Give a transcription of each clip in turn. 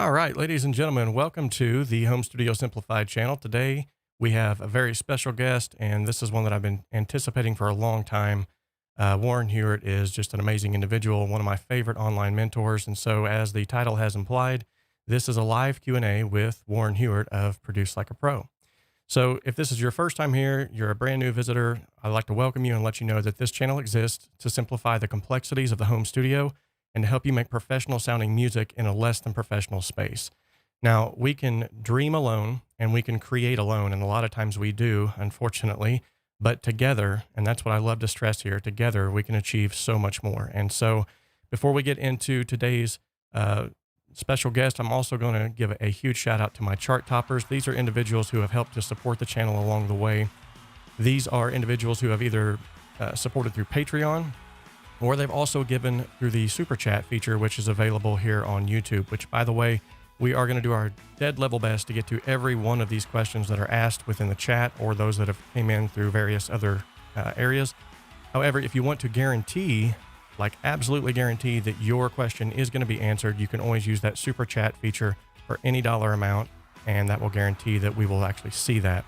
All right, ladies and gentlemen, welcome to the Home Studio Simplified channel. Today, we have a very special guest, and this is one that I've been anticipating for a long time. Warren Huart is just an amazing individual, one of my favorite online mentors. And so, as the title has implied, this is a live Q&A with Warren Huart of Produce Like a Pro. So if this is your first time here, you're a brand new visitor, I'd like to welcome you and let you know that this channel exists to simplify the complexities of the home studio and to help you make professional sounding music in a less than professional space. Now, we can dream alone and we can create alone, and a lot of times we do, unfortunately, but together, and that's what I love to stress here, together we can achieve so much more. And so before we get into today's special guest, I'm also going to give a huge shout out to my chart toppers. These are individuals who have helped to support the channel along the way. These are individuals who have either supported through Patreon, or they've also given through the super chat feature, which is available here on YouTube, which, by the way, we are going to do our dead level best to get to every one of these questions that are asked within the chat or those that have came in through various other areas. However, if you want to guarantee, like absolutely guarantee, that your question is going to be answered, you can always use that super chat feature for any dollar amount, and that will guarantee that we will actually see that.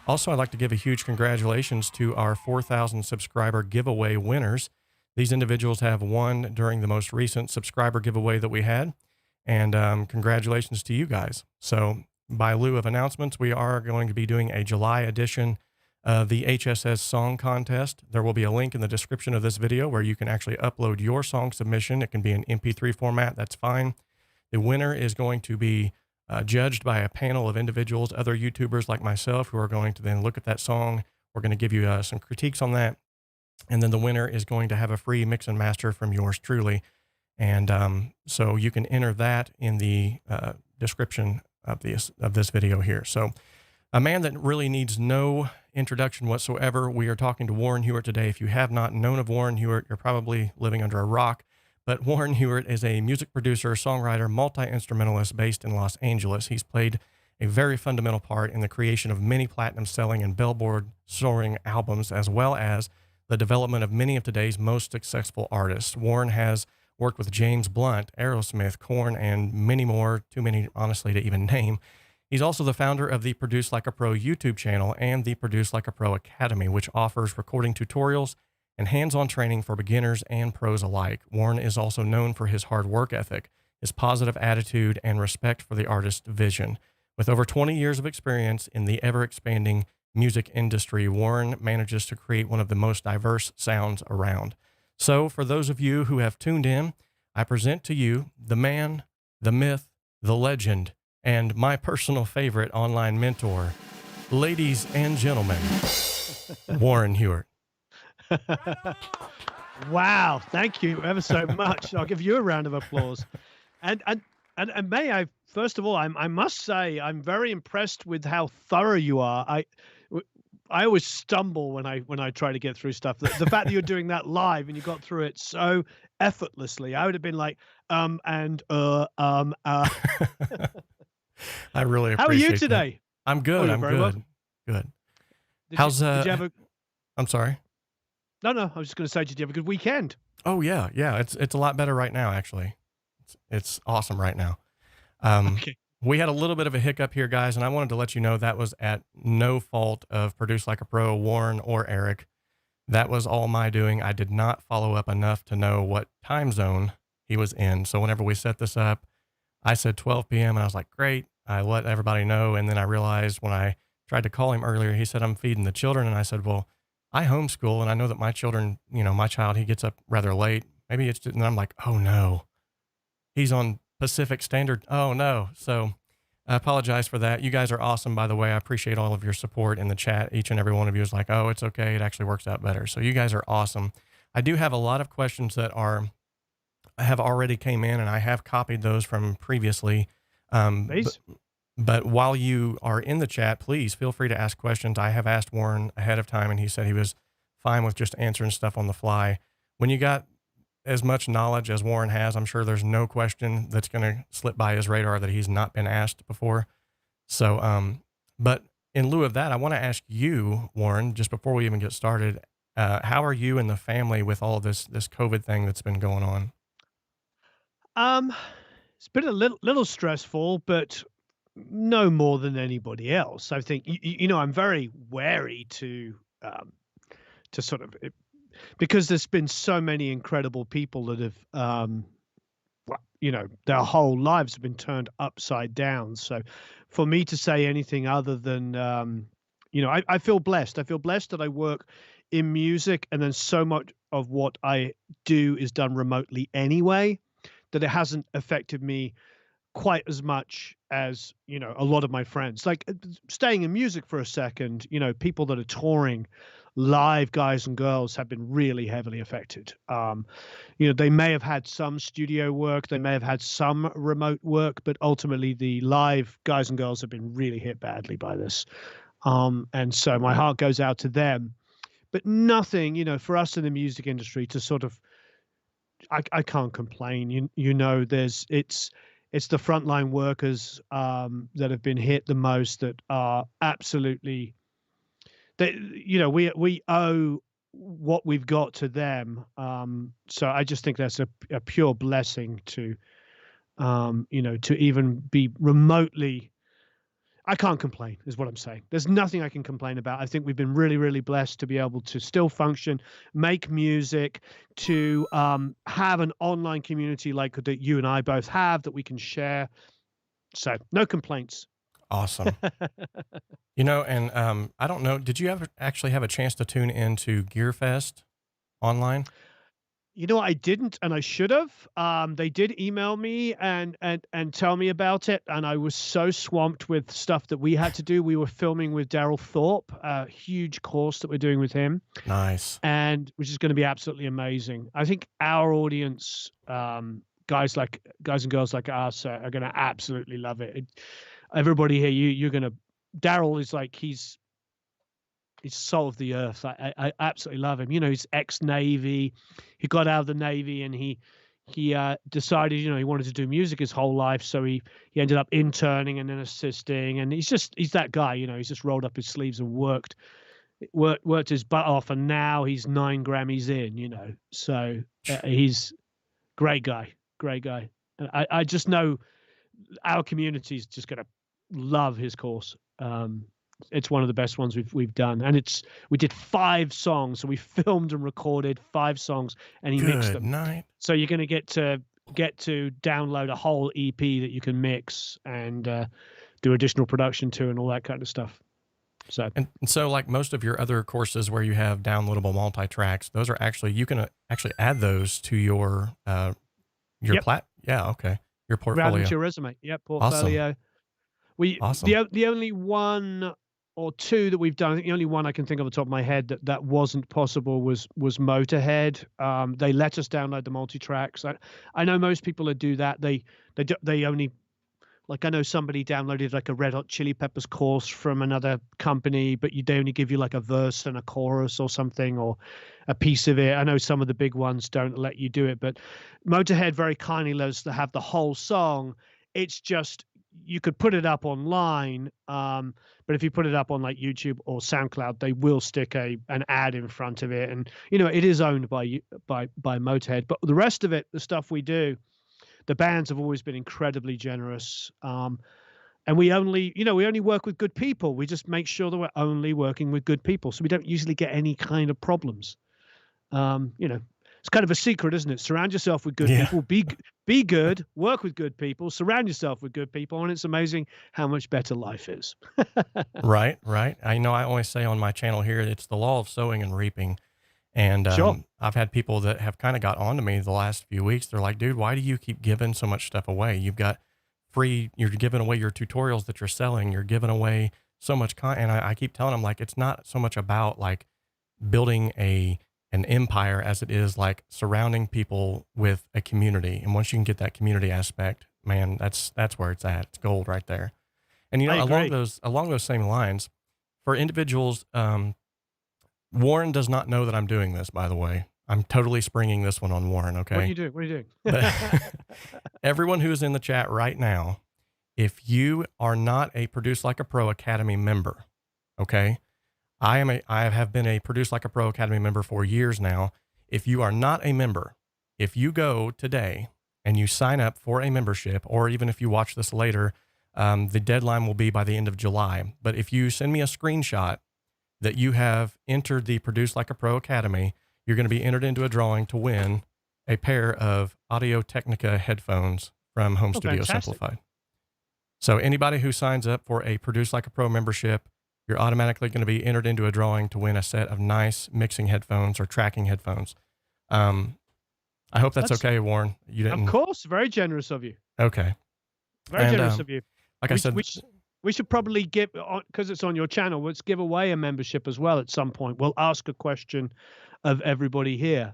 Also, I'd like to give a huge congratulations to our 4,000 subscriber giveaway winners. These individuals have won during the most recent subscriber giveaway that we had, and congratulations to you guys. So by lieu of announcements, we are going to be doing a July edition of the HSS Song Contest. There will be a link in the description of this video where you can actually upload your song submission. It can be in MP3 format, that's fine. The winner is going to be judged by a panel of individuals, other YouTubers like myself, who are going to then look at that song. We're going to give you some critiques on that. And then the winner is going to have a free mix and master from yours truly. And so you can enter that in the description of this video here. So a man that really needs no introduction whatsoever. We are talking to Warren Huart today. If you have not known of Warren Huart, you're probably living under a rock. But Warren Huart is a music producer, songwriter, multi-instrumentalist based in Los Angeles. He's played a very fundamental part in the creation of many platinum-selling and Billboard-soaring albums, as well as the development of many of today's most successful artists. Warren has worked with James Blunt, Aerosmith, Korn, and many more, too many, honestly, to even name. He's also the founder of the Produce Like a Pro YouTube channel and the Produce Like a Pro Academy, which offers recording tutorials and hands-on training for beginners and pros alike. Warren is also known for his hard work ethic, his positive attitude, and respect for the artist's vision. With over 20 years of experience in the ever-expanding music industry, Warren manages to create one of the most diverse sounds around. So for those of you who have tuned in, I present to you the man, the myth, the legend, and my personal favorite online mentor, ladies and gentlemen, Warren Huart. Wow, thank you ever so much. I'll give you a round of applause. And may I, first of all, I must say I'm very impressed with how thorough you are. I always stumble when I try to get through stuff. The fact that you're doing that live and you got through it so effortlessly, I would have been like, I really appreciate How are you that. today? I'm good. you're I'm very good. welcome. Good. Did How's you have a? I'm sorry. No, I was just going to say, did you have a good weekend? Oh yeah. It's a lot better right now, actually. It's awesome right now. Okay. We had a little bit of a hiccup here, guys, and I wanted to let you know that was at no fault of Produce Like a Pro, Warren, or Eric. That was all my doing. I did not follow up enough to know what time zone he was in. So whenever we set this up, I said 12 p.m. and I was like, great. I let everybody know. And then I realized when I tried to call him earlier, he said, I'm feeding the children. And I said, well, I homeschool and I know that my children, my child, he gets up rather late. Maybe it's just, and I'm like, oh no, he's on Pacific Standard. Oh no. So I apologize for that. You guys are awesome, by the way. I appreciate all of your support in the chat. Each and every one of you is like, oh, it's okay. It actually works out better. So you guys are awesome. I do have a lot of questions that have already came in, and I have copied those from previously. But while you are in the chat, please feel free to ask questions. I have asked Warren ahead of time, and he said he was fine with just answering stuff on the fly. When you got as much knowledge as Warren has, I'm sure there's no question that's going to slip by his radar that he's not been asked before. So, but in lieu of that, I want to ask you, Warren, just before we even get started, how are you and the family with all of this COVID thing that's been going on? It's been a little stressful, but no more than anybody else. I think I'm very wary to sort of because there's been so many incredible people that have their whole lives have been turned upside down. So for me to say anything other than I feel blessed. I feel blessed that I work in music, and then so much of what I do is done remotely anyway, that it hasn't affected me quite as much as a lot of my friends. Like staying in music for a second, people that are touring live, guys and girls, have been really heavily affected. They may have had some studio work, they may have had some remote work, but ultimately the live guys and girls have been really hit badly by this. And so my heart goes out to them. But nothing, for us in the music industry to sort of, I can't complain. It's the frontline workers that have been hit the most, that are absolutely, we owe what we've got to them. So I just think that's a pure blessing to to even be remotely. I can't complain, is what I'm saying. There's nothing I can complain about. I think we've been really, really blessed to be able to still function, make music, to have an online community like that you and I both have, that we can share. So no complaints. Awesome. And I don't know, did you ever actually have a chance to tune into GearFest online? I didn't, and I should have. They did email me and tell me about it, and I was so swamped with stuff that we had to do. We were filming with Daryl Thorpe, a huge course that we're doing with him, Nice. and which is going to be absolutely amazing. I think our audience, guys and girls like us, are going to absolutely love it. Everybody here, you're going to. Daryl is like he's soul of the earth. I absolutely love him. He's ex-Navy. He got out of the Navy, and he decided, he wanted to do music his whole life. So he ended up interning and then assisting. And he's that guy, he's just rolled up his sleeves and worked his butt off. And now he's 9 Grammys in, So he's great guy. And I just know our community is just going to love his course. It's one of the best ones we've done, and we did 5 songs, so we filmed and recorded 5 songs, and he mixed them. Good night. So you're going to get to download a whole EP that you can mix and do additional production to, and all that kind of stuff. So and so, like most of your other courses where you have downloadable multi-tracks, those are actually, you can actually add those to your Yep. Yeah, okay, your Add them portfolio. to your resume. Yep, portfolio. Awesome. The only one or two that we've done, I think the only one I can think of off the top of my head that wasn't possible was Motorhead. They let us download the multi-tracks. I know most people that do that, they only, like, I know somebody downloaded like a Red Hot Chili Peppers course from another company, but they only give you like a verse and a chorus or something, or a piece of it. I know some of the big ones don't let you do it, but Motorhead very kindly let us to have the whole song. It's just, you could put it up online, but if you put it up on like YouTube or SoundCloud, they will stick an ad in front of it, and it is owned by Motorhead. But the rest of it, the stuff we do, the bands have always been incredibly generous, and we only work with good people. We just make sure that we're only working with good people, so we don't usually get any kind of problems. It's kind of a secret, isn't it? Surround yourself with good people. Be good. Work with good people. Surround yourself with good people, and it's amazing how much better life is. Right. I always say on my channel here, it's the law of sowing and reaping. And Sure. I've had people that have kind of got onto me the last few weeks. They're like, dude, why do you keep giving so much stuff away? You've got you're giving away your tutorials that you're selling. You're giving away so much content. And I keep telling them, like, it's not so much about like building an empire as it is like surrounding people with a community. And once you can get that community aspect, man, that's where it's at. It's gold right there. And I agree. along those same lines, for individuals, Warren does not know that I'm doing this, by the way. I'm totally springing this one on Warren. Okay. What are you doing? What are you doing? But everyone who is in the chat right now, if you are not a Produce Like a Pro Academy member, okay, I have been a Produce Like a Pro Academy member for years now. If you are not a member, if you go today and you sign up for a membership, or even if you watch this later, the deadline will be by the end of July. But if you send me a screenshot that you have entered the Produce Like a Pro Academy, you're going to be entered into a drawing to win a pair of Audio Technica headphones from Home Oh, Studio fantastic. Simplified. So anybody who signs up for a Produce Like a Pro membership, you're automatically going to be entered into a drawing to win a set of nice mixing headphones or tracking headphones. Um, I hope that's That's okay, Warren. You of didn't. course, very generous of you. Okay. Very And generous of you. like I said, We should probably give on because it's on your channel. Let's give away a membership as well at some point. We'll ask a question of everybody here.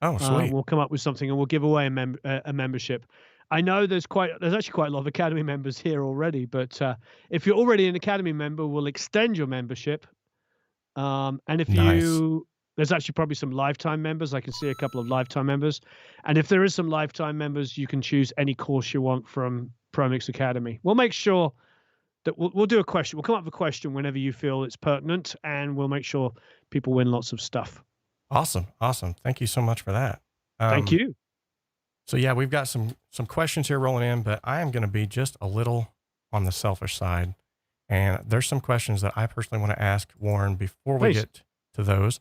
oh, sweet. We'll come up with something and we'll give away a membership. I know there's actually quite a lot of Academy members here already, but if you're already an Academy member, we'll extend your membership. And if Nice. there's actually probably some lifetime members. I can see a couple of lifetime members. And if there is some lifetime members, you can choose any course you want from ProMix Academy. We'll make sure that we'll do a question. We'll come up with a question whenever you feel it's pertinent, and we'll make sure people win lots of stuff. Awesome. Awesome. Thank you so much for that. Thank you. So yeah, we've got some questions here rolling in, but I am going to be just a little on the selfish side. And there's some questions that I personally want to ask Warren before we Please. get to those.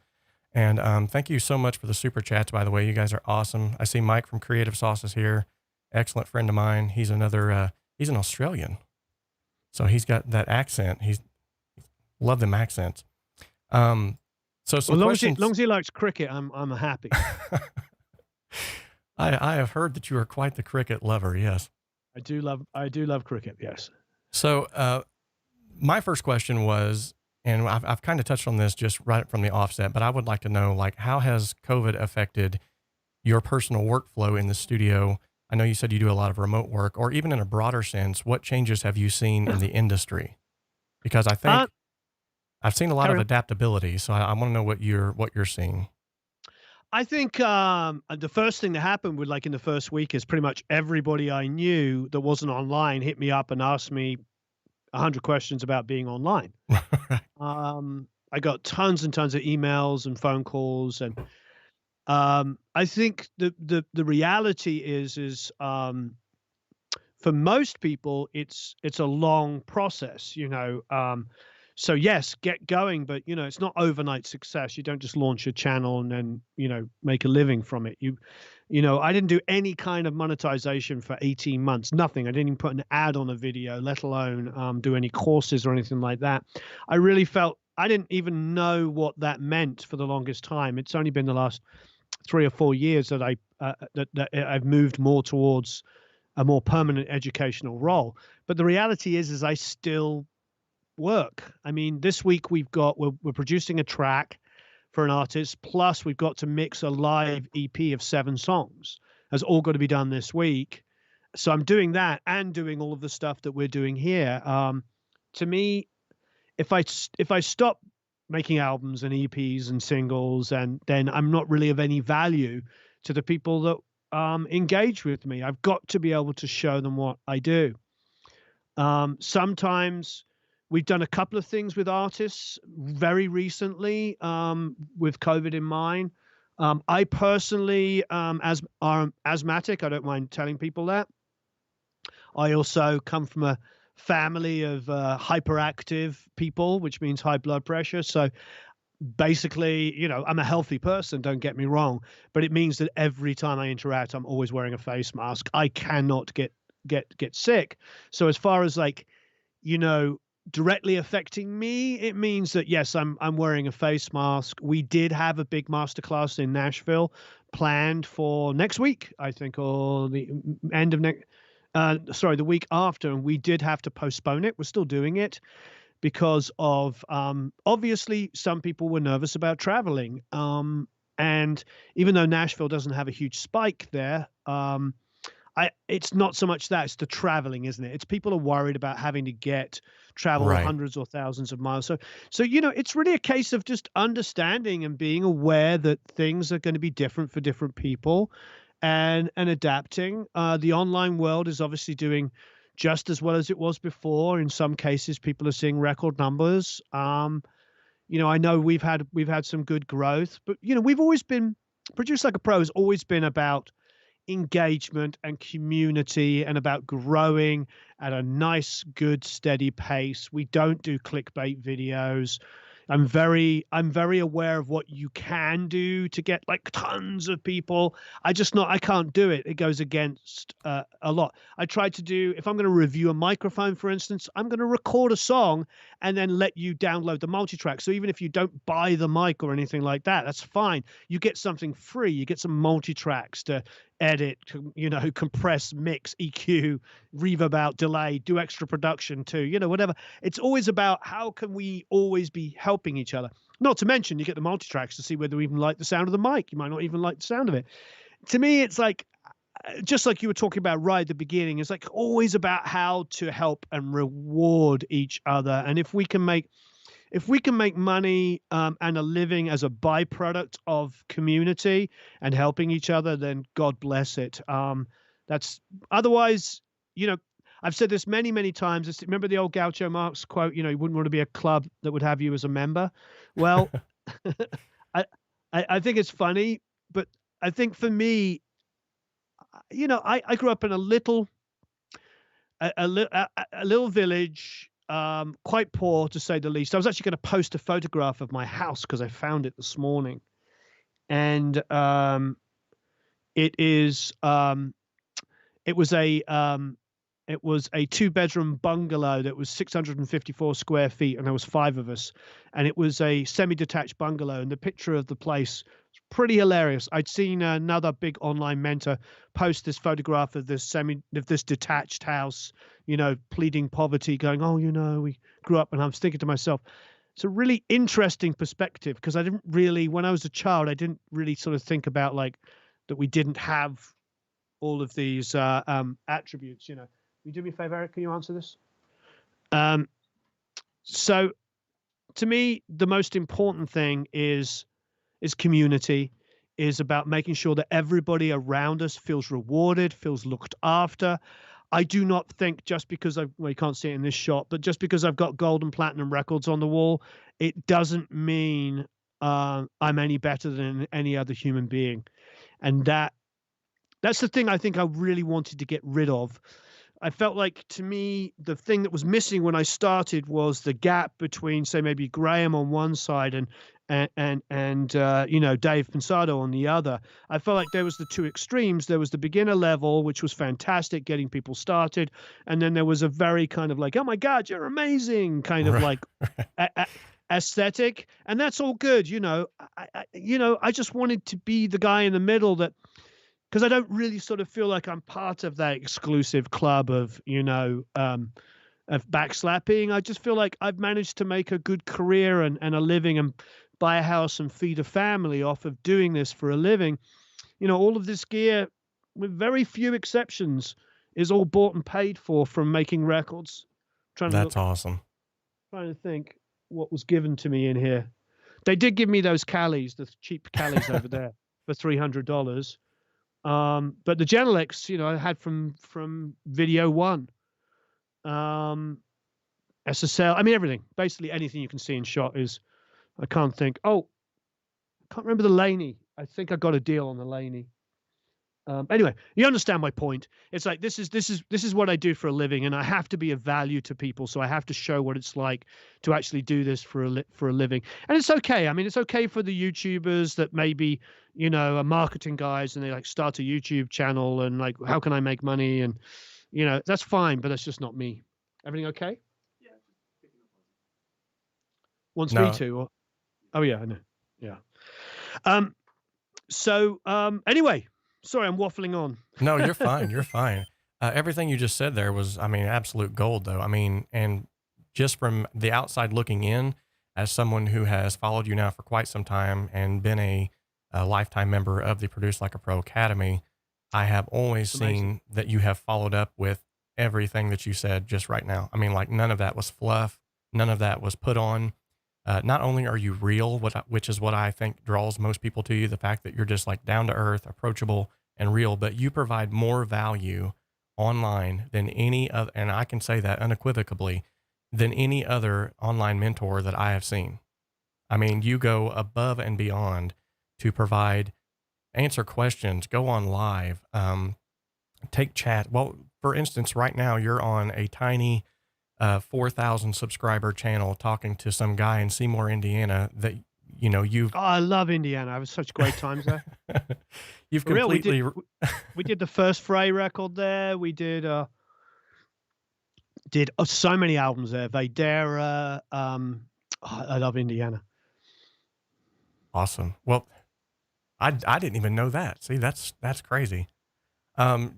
And thank you so much for the super chats, by the way. You guys are awesome. I see Mike from Creative Sauces here. Excellent friend of mine. He's he's an Australian. So he's got that accent. Love them accents. So some questions. Long as he likes cricket, I'm happy. I have heard that you are quite the cricket lover. Yes. I do love cricket. Yes. So my first question was, and I've kind of touched on this just right from the offset, but I would like to know, like, how has COVID affected your personal workflow in the studio? I know you said you do a lot of remote work, or even in a broader sense, what changes have you seen in the industry? Because I think I've seen a lot of adaptability. So I want to know what you're seeing. I think the first thing that happened with, like, in the first week is pretty much everybody I knew that wasn't online hit me up and asked me 100 questions about being online. I got tons and tons of emails and phone calls, and I think the reality is for most people it's a long process, you know. So yes, get going, but you know, it's not overnight success. You don't just launch a channel and then, you know, make a living from it. You know, I didn't do any kind of monetization for 18 months, nothing. I didn't even put an ad on a video, let alone do any courses or anything like that. I really felt I didn't even know what that meant for the longest time. It's only been the last 3 or 4 years that I've moved more towards a more permanent educational role. But the reality is I still work. I mean, this week we're producing a track for an artist, plus we've got to mix a live EP of 7 songs. Has all got to be done this week. So I'm doing that and doing all of the stuff that we're doing here. To me, if I stop making albums and EPs and singles, and then I'm not really of any value to the people that engage with me. I've got to be able to show them what I do. Sometimes we've done a couple of things with artists very recently with COVID in mind. I personally, as asthmatic, I don't mind telling people that. I also come from a family of hyperactive people, which means high blood pressure. So basically, you know, I'm a healthy person, don't get me wrong, but it means that every time I interact, I'm always wearing a face mask. I cannot get sick. So as far as, like, you know, directly affecting me, it means that yes, I'm wearing a face mask. We did have a big masterclass in Nashville planned for next week, I think, or the end of the week after, and we did have to postpone it. We're still doing it because of obviously some people were nervous about traveling. And even though Nashville doesn't have a huge spike there, it's not so much that, it's the traveling, isn't it? It's people are worried about having to travel Right. hundreds or thousands of miles. So, you know, it's really a case of just understanding and being aware that things are going to be different for different people and adapting. The online world is obviously doing just as well as it was before. In some cases, people are seeing record numbers. You know, I know we've had some good growth, but you know, we've always been Produce Like a Pro has always been about engagement and community and about growing at a nice, good, steady pace. We don't do clickbait videos. I'm very aware of what you can do to get like tons of people. I can't do it. It goes against a lot. I tried to do, if I'm going to review a microphone, for instance, I'm going to record a song and then let you download the multi-track. So even if you don't buy the mic or anything like that, that's fine. You get something free. You get some multi-tracks to edit, compress, mix, EQ, reverb out, delay, do extra production too, whatever. It's always about how can we always be helping each other. Not to mention you get the multi-tracks to see whether you even like the sound of the mic. You might not even like the sound of it. To me, it's like, just like you were talking about right at the beginning, it's like always about how to help and reward each other. And if we can make money and a living as a byproduct of community and helping each other, then God bless it. That's otherwise, I've said this many, many times. Remember the old Groucho Marx quote, you wouldn't want to be a club that would have you as a member. Well, I think it's funny, but I think for me, I grew up in a little village, quite poor to say the least. I was actually going to post a photograph of my house because I found it this morning, and it was a 2-bedroom bungalow that was 654 square feet, and there was 5 of us, and it was a semi-detached bungalow, and the picture of the place was pretty hilarious. I'd seen another big online mentor post this photograph of this detached house, pleading poverty, going, oh, we grew up, and I was thinking to myself, it's a really interesting perspective, because when I was a child, I didn't really sort of think about like that we didn't have all of these attributes, You do me a favor, Eric, can you answer this? So to me, the most important thing is community, is about making sure that everybody around us feels rewarded, feels looked after. I do not think just because you can't see it in this shot, but just because I've got gold and platinum records on the wall, it doesn't mean I'm any better than any other human being. And that's the thing I think I really wanted to get rid of. I felt like, to me, the thing that was missing when I started was the gap between, say, maybe Graham on one side and Dave Pensado on the other. I felt like there was the two extremes. There was the beginner level, which was fantastic, getting people started, and then there was a very kind of like, oh my God, you're amazing, kind of like aesthetic, and that's all good. I just wanted to be the guy in the middle that. Because I don't really sort of feel like I'm part of that exclusive club of backslapping. I just feel like I've managed to make a good career and a living and buy a house and feed a family off of doing this for a living. All of this gear, with very few exceptions, is all bought and paid for from making records. That's awesome. Trying to think what was given to me in here. They did give me those Callies, the cheap Callies over there, for $300. But the Genelecs, I had from Video One, SSL. I mean, everything. Basically, anything you can see in shot is. I can't think. Oh, I can't remember the Laney. I think I got a deal on the Laney. Anyway, you understand my point. It's like this is what I do for a living, and I have to be of value to people. So I have to show what it's like to actually do this for a living. And it's okay. I mean, it's okay for the YouTubers that maybe are marketing guys and they like start a YouTube channel and like, how can I make money? And that's fine, but that's just not me. Everything okay? Yeah, just picking up on it. Wants No. me to? Or, oh yeah, I know. Yeah. So anyway. Sorry, I'm waffling on. No, you're fine. You're fine. Everything you just said there was, absolute gold, though. And just from the outside looking in, as someone who has followed you now for quite some time and been a lifetime member of the Produce Like a Pro Academy, I have always seen that you have followed up with everything that you said just right now. Like none of that was fluff. None of that was put on. Not only are you real, which is what I think draws most people to you, the fact that you're just like down to earth, approachable, and real, but you provide more value online than any other, and I can say that unequivocally, than any other online mentor that I have seen. You go above and beyond to provide answer questions, go on live, take chat. Well, for instance, right now you're on a tiny 4,000 subscriber channel talking to some guy in Seymour, Indiana that, you know, Oh, I love Indiana. I was such great times there. you've For real, completely, we did the first Frey record there. We did so many albums there. Vadera. I love Indiana. awesome. Well, I didn't even know that. See, that's crazy.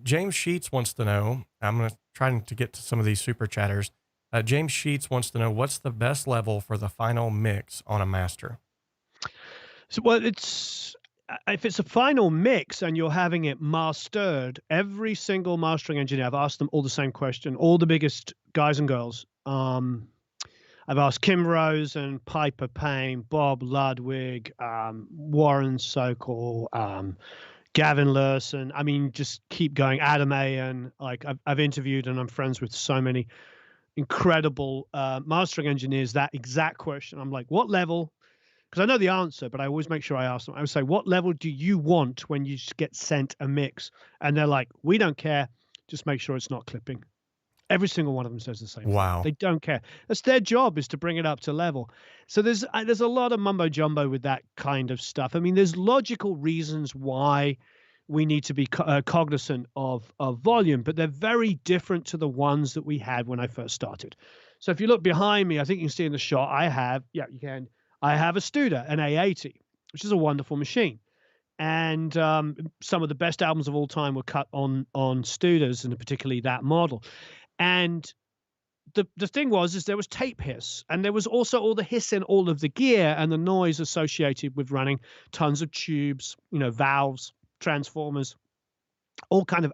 James Sheets wants to know, I'm going to try to get to some of these super chatters. James Sheets wants to know, what's the best level for the final mix on a master? So, well, it's if it's a final mix and you're having it mastered, every single mastering engineer, I've asked them all the same question, all the biggest guys and girls. I've asked Kim Rose and Piper Payne, Bob Ludwig, Warren Sokol, Gavin Lurson. I mean, just keep going. Adam Ayan. Like I've interviewed and I'm friends with so many incredible mastering engineers. That exact question. I'm like, what level? Because I know the answer, but I always make sure I ask them. I would say, what level do you want when you get sent a mix? And they're like, we don't care. Just make sure it's not clipping. Every single one of them says the same thing. Wow. They don't care. That's their job, is to bring it up to level. So there's a lot of mumbo jumbo with that kind of stuff. I mean, there's logical reasons why we need to be cognizant of volume, but they're very different to the ones that we had when I first started. So if you look behind me, I think you can see in the shot I have, yeah, you can. I have a Studer, an A80, which is a wonderful machine. And some of the best albums of all time were cut on Studers, and particularly that model. And the thing is there was tape hiss, and there was also all the hiss in all of the gear and the noise associated with running tons of tubes, valves, transformers, all kind of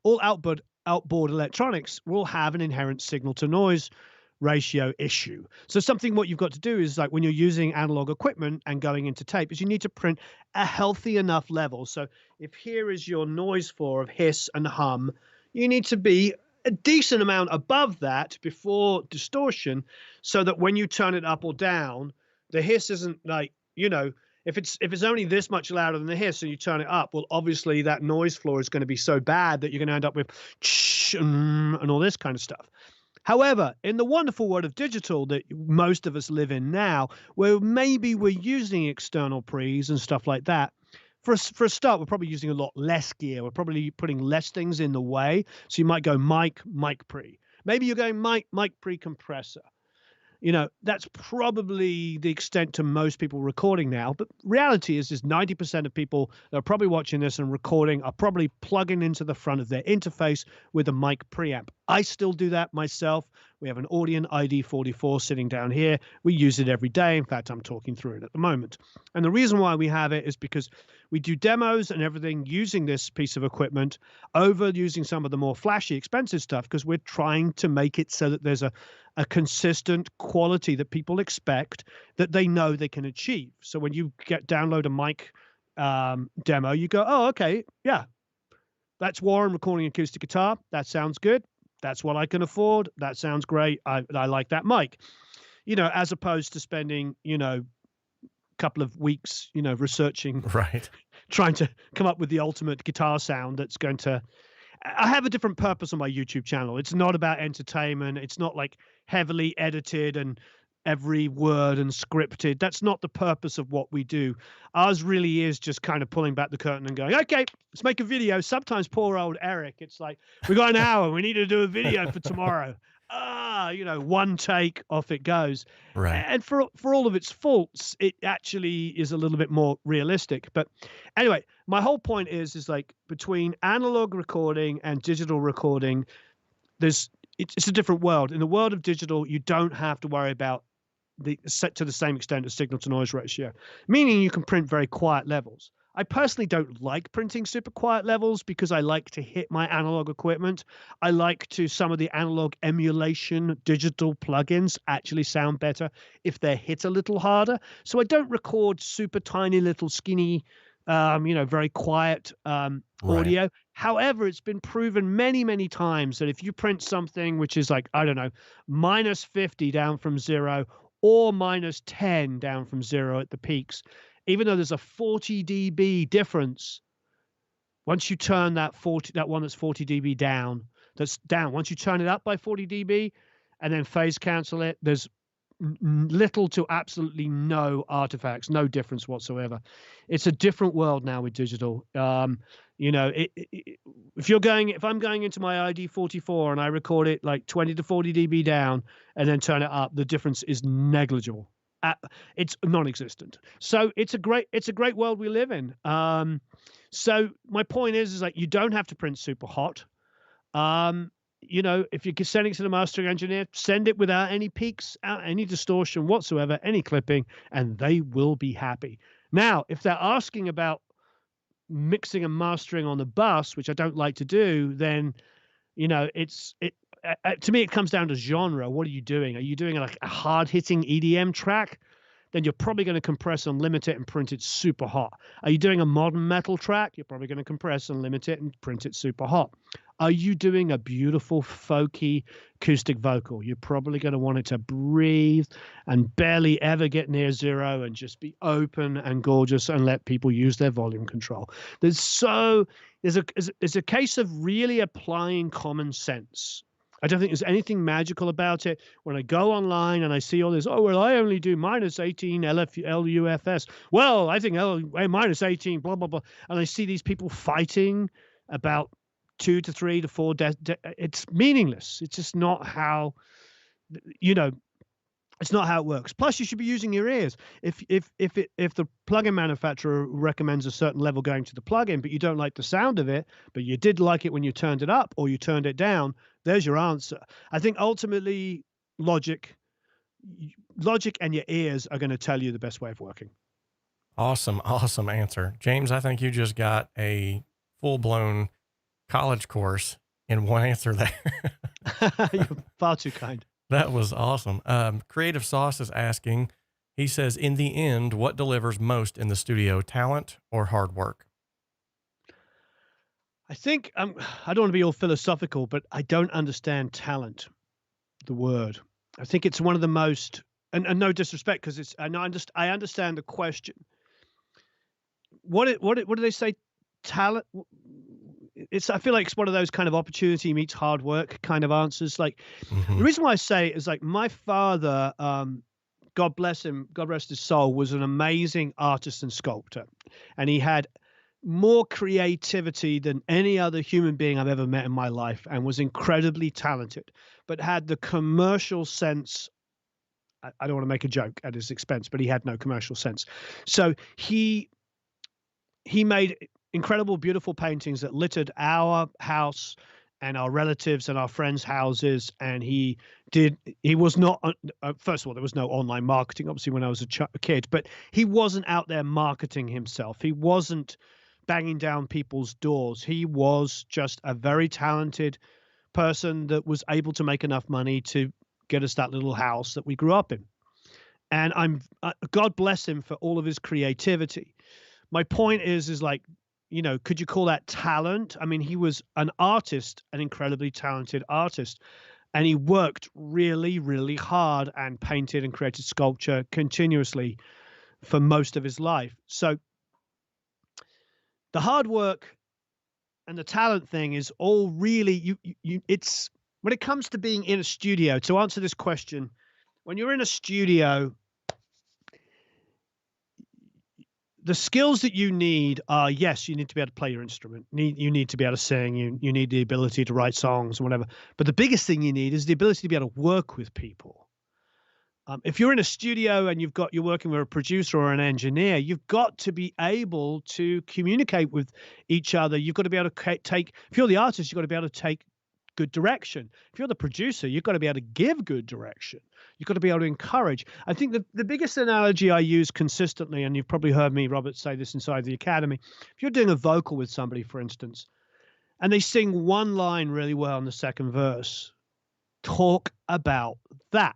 all outboard electronics will have an inherent signal to noise ratio issue. So what you've got to do is, like, when you're using analog equipment and going into tape, is you need to print a healthy enough level. So if here is your noise floor of hiss and hum, you need to be a decent amount above that before distortion, so that when you turn it up or down, the hiss isn't like, if it's only this much louder than the hiss and you turn it up, well, obviously that noise floor is going to be so bad that you're going to end up with and all this kind of stuff. However, in the wonderful world of digital that most of us live in now, where maybe we're using external pre's and stuff like that, for a start, we're probably using a lot less gear. We're probably putting less things in the way. So you might go mic pre. Maybe you're going mic pre compressor. That's probably the extent to most people recording now. But reality is 90% of people that are probably watching this and recording are probably plugging into the front of their interface with a mic preamp. I still do that myself. We have an Audien ID44 sitting down here. We use it every day. In fact, I'm talking through it at the moment. And the reason why we have it is because we do demos and everything using this piece of equipment over using some of the more flashy, expensive stuff, because we're trying to make it so that there's a consistent quality that people expect, that they know they can achieve. So when you download a mic demo, you go, oh, okay, yeah, that's Warren recording acoustic guitar. That sounds good. That's what I can afford. That sounds great. I like that mic. As opposed to spending, a couple of weeks, researching, right, trying to come up with the ultimate guitar sound that's going to. I have a different purpose on my YouTube channel. It's not about entertainment. It's not like heavily edited and every word and scripted. That's not the purpose of what we do. Ours really is just kind of pulling back the curtain and going, okay, let's make a video. Sometimes poor old Eric, it's like, we got an hour. We need to do a video for tomorrow. One take, off it goes. right. And for all of its faults, it actually is a little bit more realistic. But anyway, my whole point is like, between analog recording and digital recording, it's a different world. In the world of digital, you don't have to worry about set to the same extent as signal to noise ratio, meaning you can print very quiet levels. I personally don't like printing super quiet levels because I like to hit my analog equipment. I like some of the analog emulation digital plugins actually sound better if they're hit a little harder. So I don't record super tiny little skinny, very quiet audio. Right. However, it's been proven many, many times that if you print something which is like, I don't know, -50 down from 0 or -10 down from 0 at the peaks, even though there's a 40 dB difference, once you turn that one that's 40 dB down, that's down. Once you turn it up by 40 dB and then phase cancel it, there's little to absolutely no artifacts, no difference whatsoever. It's a different world now with digital. You know, if I'm going into my ID44 and I record it like 20 to 40 dB down and then turn it up, the difference is negligible. It's non-existent. So it's a great world we live in. So my point is like, you don't have to print super hot. You know, if you're sending it to the mastering engineer, send it without any peaks, any distortion whatsoever, any clipping, and they will be happy. Now, if they're asking about mixing and mastering on the bus, which I don't like to do, then, you know, to me, it comes down to genre. What are you doing? Are you doing like a hard-hitting EDM track? Then you're probably going to compress and limit it and print it super hot. Are you doing a modern metal track? You're probably going to compress and limit it and print it super hot. Are you doing a beautiful folky acoustic vocal? You're probably going to want it to breathe and barely ever get near zero and just be open and gorgeous and let people use their volume control. There's a case of really applying common sense. I don't think there's anything magical about it. When I go online and I see all this, oh, well, I only do minus 18 LUFS. Well, I think minus 18, blah, blah, blah. And I see these people fighting about 2 to 3 to 4 it's meaningless. It's just not how, you know, it's not how it works. Plus, you should be using your ears. If the plugin manufacturer recommends a certain level going to the plugin, but you don't like the sound of it, but you did like it when you turned it up or you turned it down, there's your answer. I think ultimately logic and your ears are going to tell you the best way of working. Awesome answer, James. I think you just got a full-blown college course in one answer there. You're far too kind. That was awesome. Creative Sauce is asking, he says, in the end, what delivers most in the studio, talent or hard work? I think I don't want to be all philosophical, but I don't understand talent, the word. I think it's one of the most, and no disrespect, because I understand the question. What do they say? Talent. I feel like it's one of those kind of opportunity meets hard work kind of answers. Like the reason why I say it is like my father, God bless him, God rest his soul, was an amazing artist and sculptor. And he had more creativity than any other human being I've ever met in my life and was incredibly talented, but had the commercial sense. I don't want to make a joke at his expense, but he had no commercial sense. So he made incredible, beautiful paintings that littered our house and our relatives and our friends' houses. And he was not, first of all, there was no online marketing, obviously, when I was a kid, but he wasn't out there marketing himself. He wasn't banging down people's doors. He was just a very talented person that was able to make enough money to get us that little house that we grew up in. And God bless him for all of his creativity. My point is like, you know, could you call that talent? I mean, he was an artist, an incredibly talented artist, and he worked really, really hard and painted and created sculpture continuously for most of his life. So the hard work and the talent thing is all really, it's when it comes to being in a studio, to answer this question, when you're in a studio, the skills that you need are, yes, you need to be able to play your instrument. You need to be able to sing. You need the ability to write songs and whatever. But the biggest thing you need is the ability to be able to work with people. If you're in a studio and you're working with a producer or an engineer, you've got to be able to communicate with each other. You've got to be able to take, if you're the artist, you've got to be able to take good direction. If you're the producer, you've got to be able to give good direction. You've got to be able to encourage. I think the biggest analogy I use consistently, and you've probably heard me, Robert, say this inside the academy, if you're doing a vocal with somebody, for instance, and they sing one line really well in the second verse, talk about that.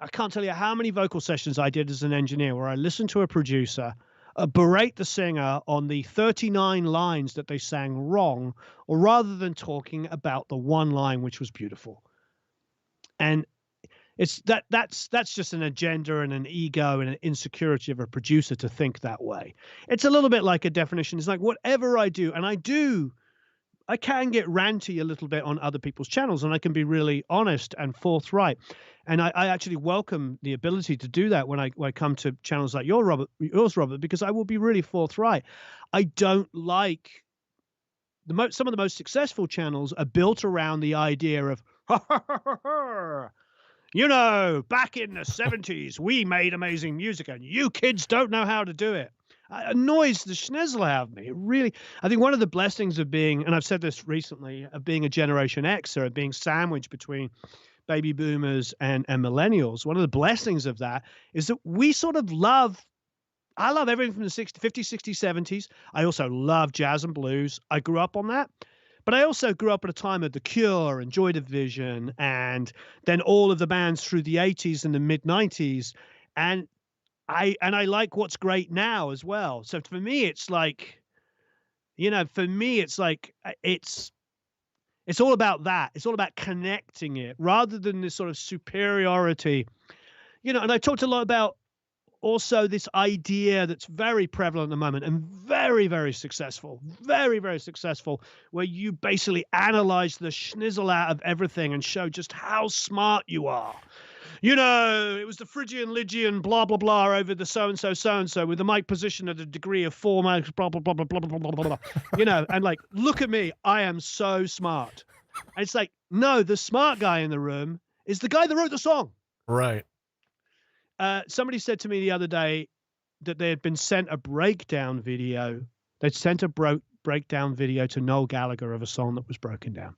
I can't tell you how many vocal sessions I did as an engineer where I listened to a producer berate the singer on the 39 lines that they sang wrong, or rather than talking about the one line which was beautiful. And That's just an agenda and an ego and an insecurity of a producer to think that way. It's a little bit like a definition. It's like whatever I do, and I can get ranty a little bit on other people's channels, and I can be really honest and forthright. And I actually welcome the ability to do that when I come to channels like yours, Robert, because I will be really forthright. I don't like some of the most successful channels are built around the idea of you know, back in the 70s, we made amazing music and you kids don't know how to do it. It annoys the schnizzle out of me. It really, I think one of the blessings of being, and I've said this recently, of being a Generation Xer, of being sandwiched between baby boomers and millennials, one of the blessings of that is that we sort of I love everything from the 50s, 60s, 70s. I also love jazz and blues. I grew up on that. But I also grew up at a time of The Cure and Joy Division, and then all of the bands through the 80s and the mid 90s. And I like what's great now as well. So for me, it's like, it's all about that. It's all about connecting it rather than this sort of superiority. And I talked a lot about also this idea that's very prevalent at the moment and very, very successful, where you basically analyze the schnizzle out of everything and show just how smart you are. It was the Phrygian, Lygian, blah, blah, blah, over the so-and-so, with the mic position at a degree of 4 mics, blah, blah, blah, blah, blah, blah, blah, blah. And like, look at me, I am so smart. And it's like, no, the smart guy in the room is the guy that wrote the song. Right. Somebody said to me the other day that they had been sent a breakdown video. They'd sent a breakdown video to Noel Gallagher of a song that was broken down.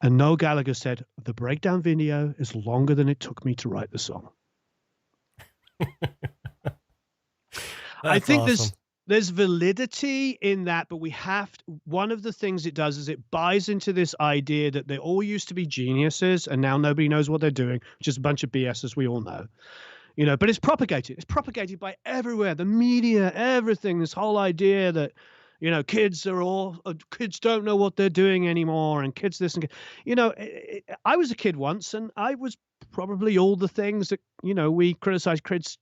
And Noel Gallagher said, the breakdown video is longer than it took me to write the song. I think awesome. there's validity in that, but one of the things it does is it buys into this idea that they all used to be geniuses and now nobody knows what they're doing, which is a bunch of BS, as we all know. But it's propagated. It's propagated by everywhere, the media, everything, this whole idea that, kids don't know what they're doing anymore, and kids this and, I was a kid once, and I was probably all the things that, we criticize kids,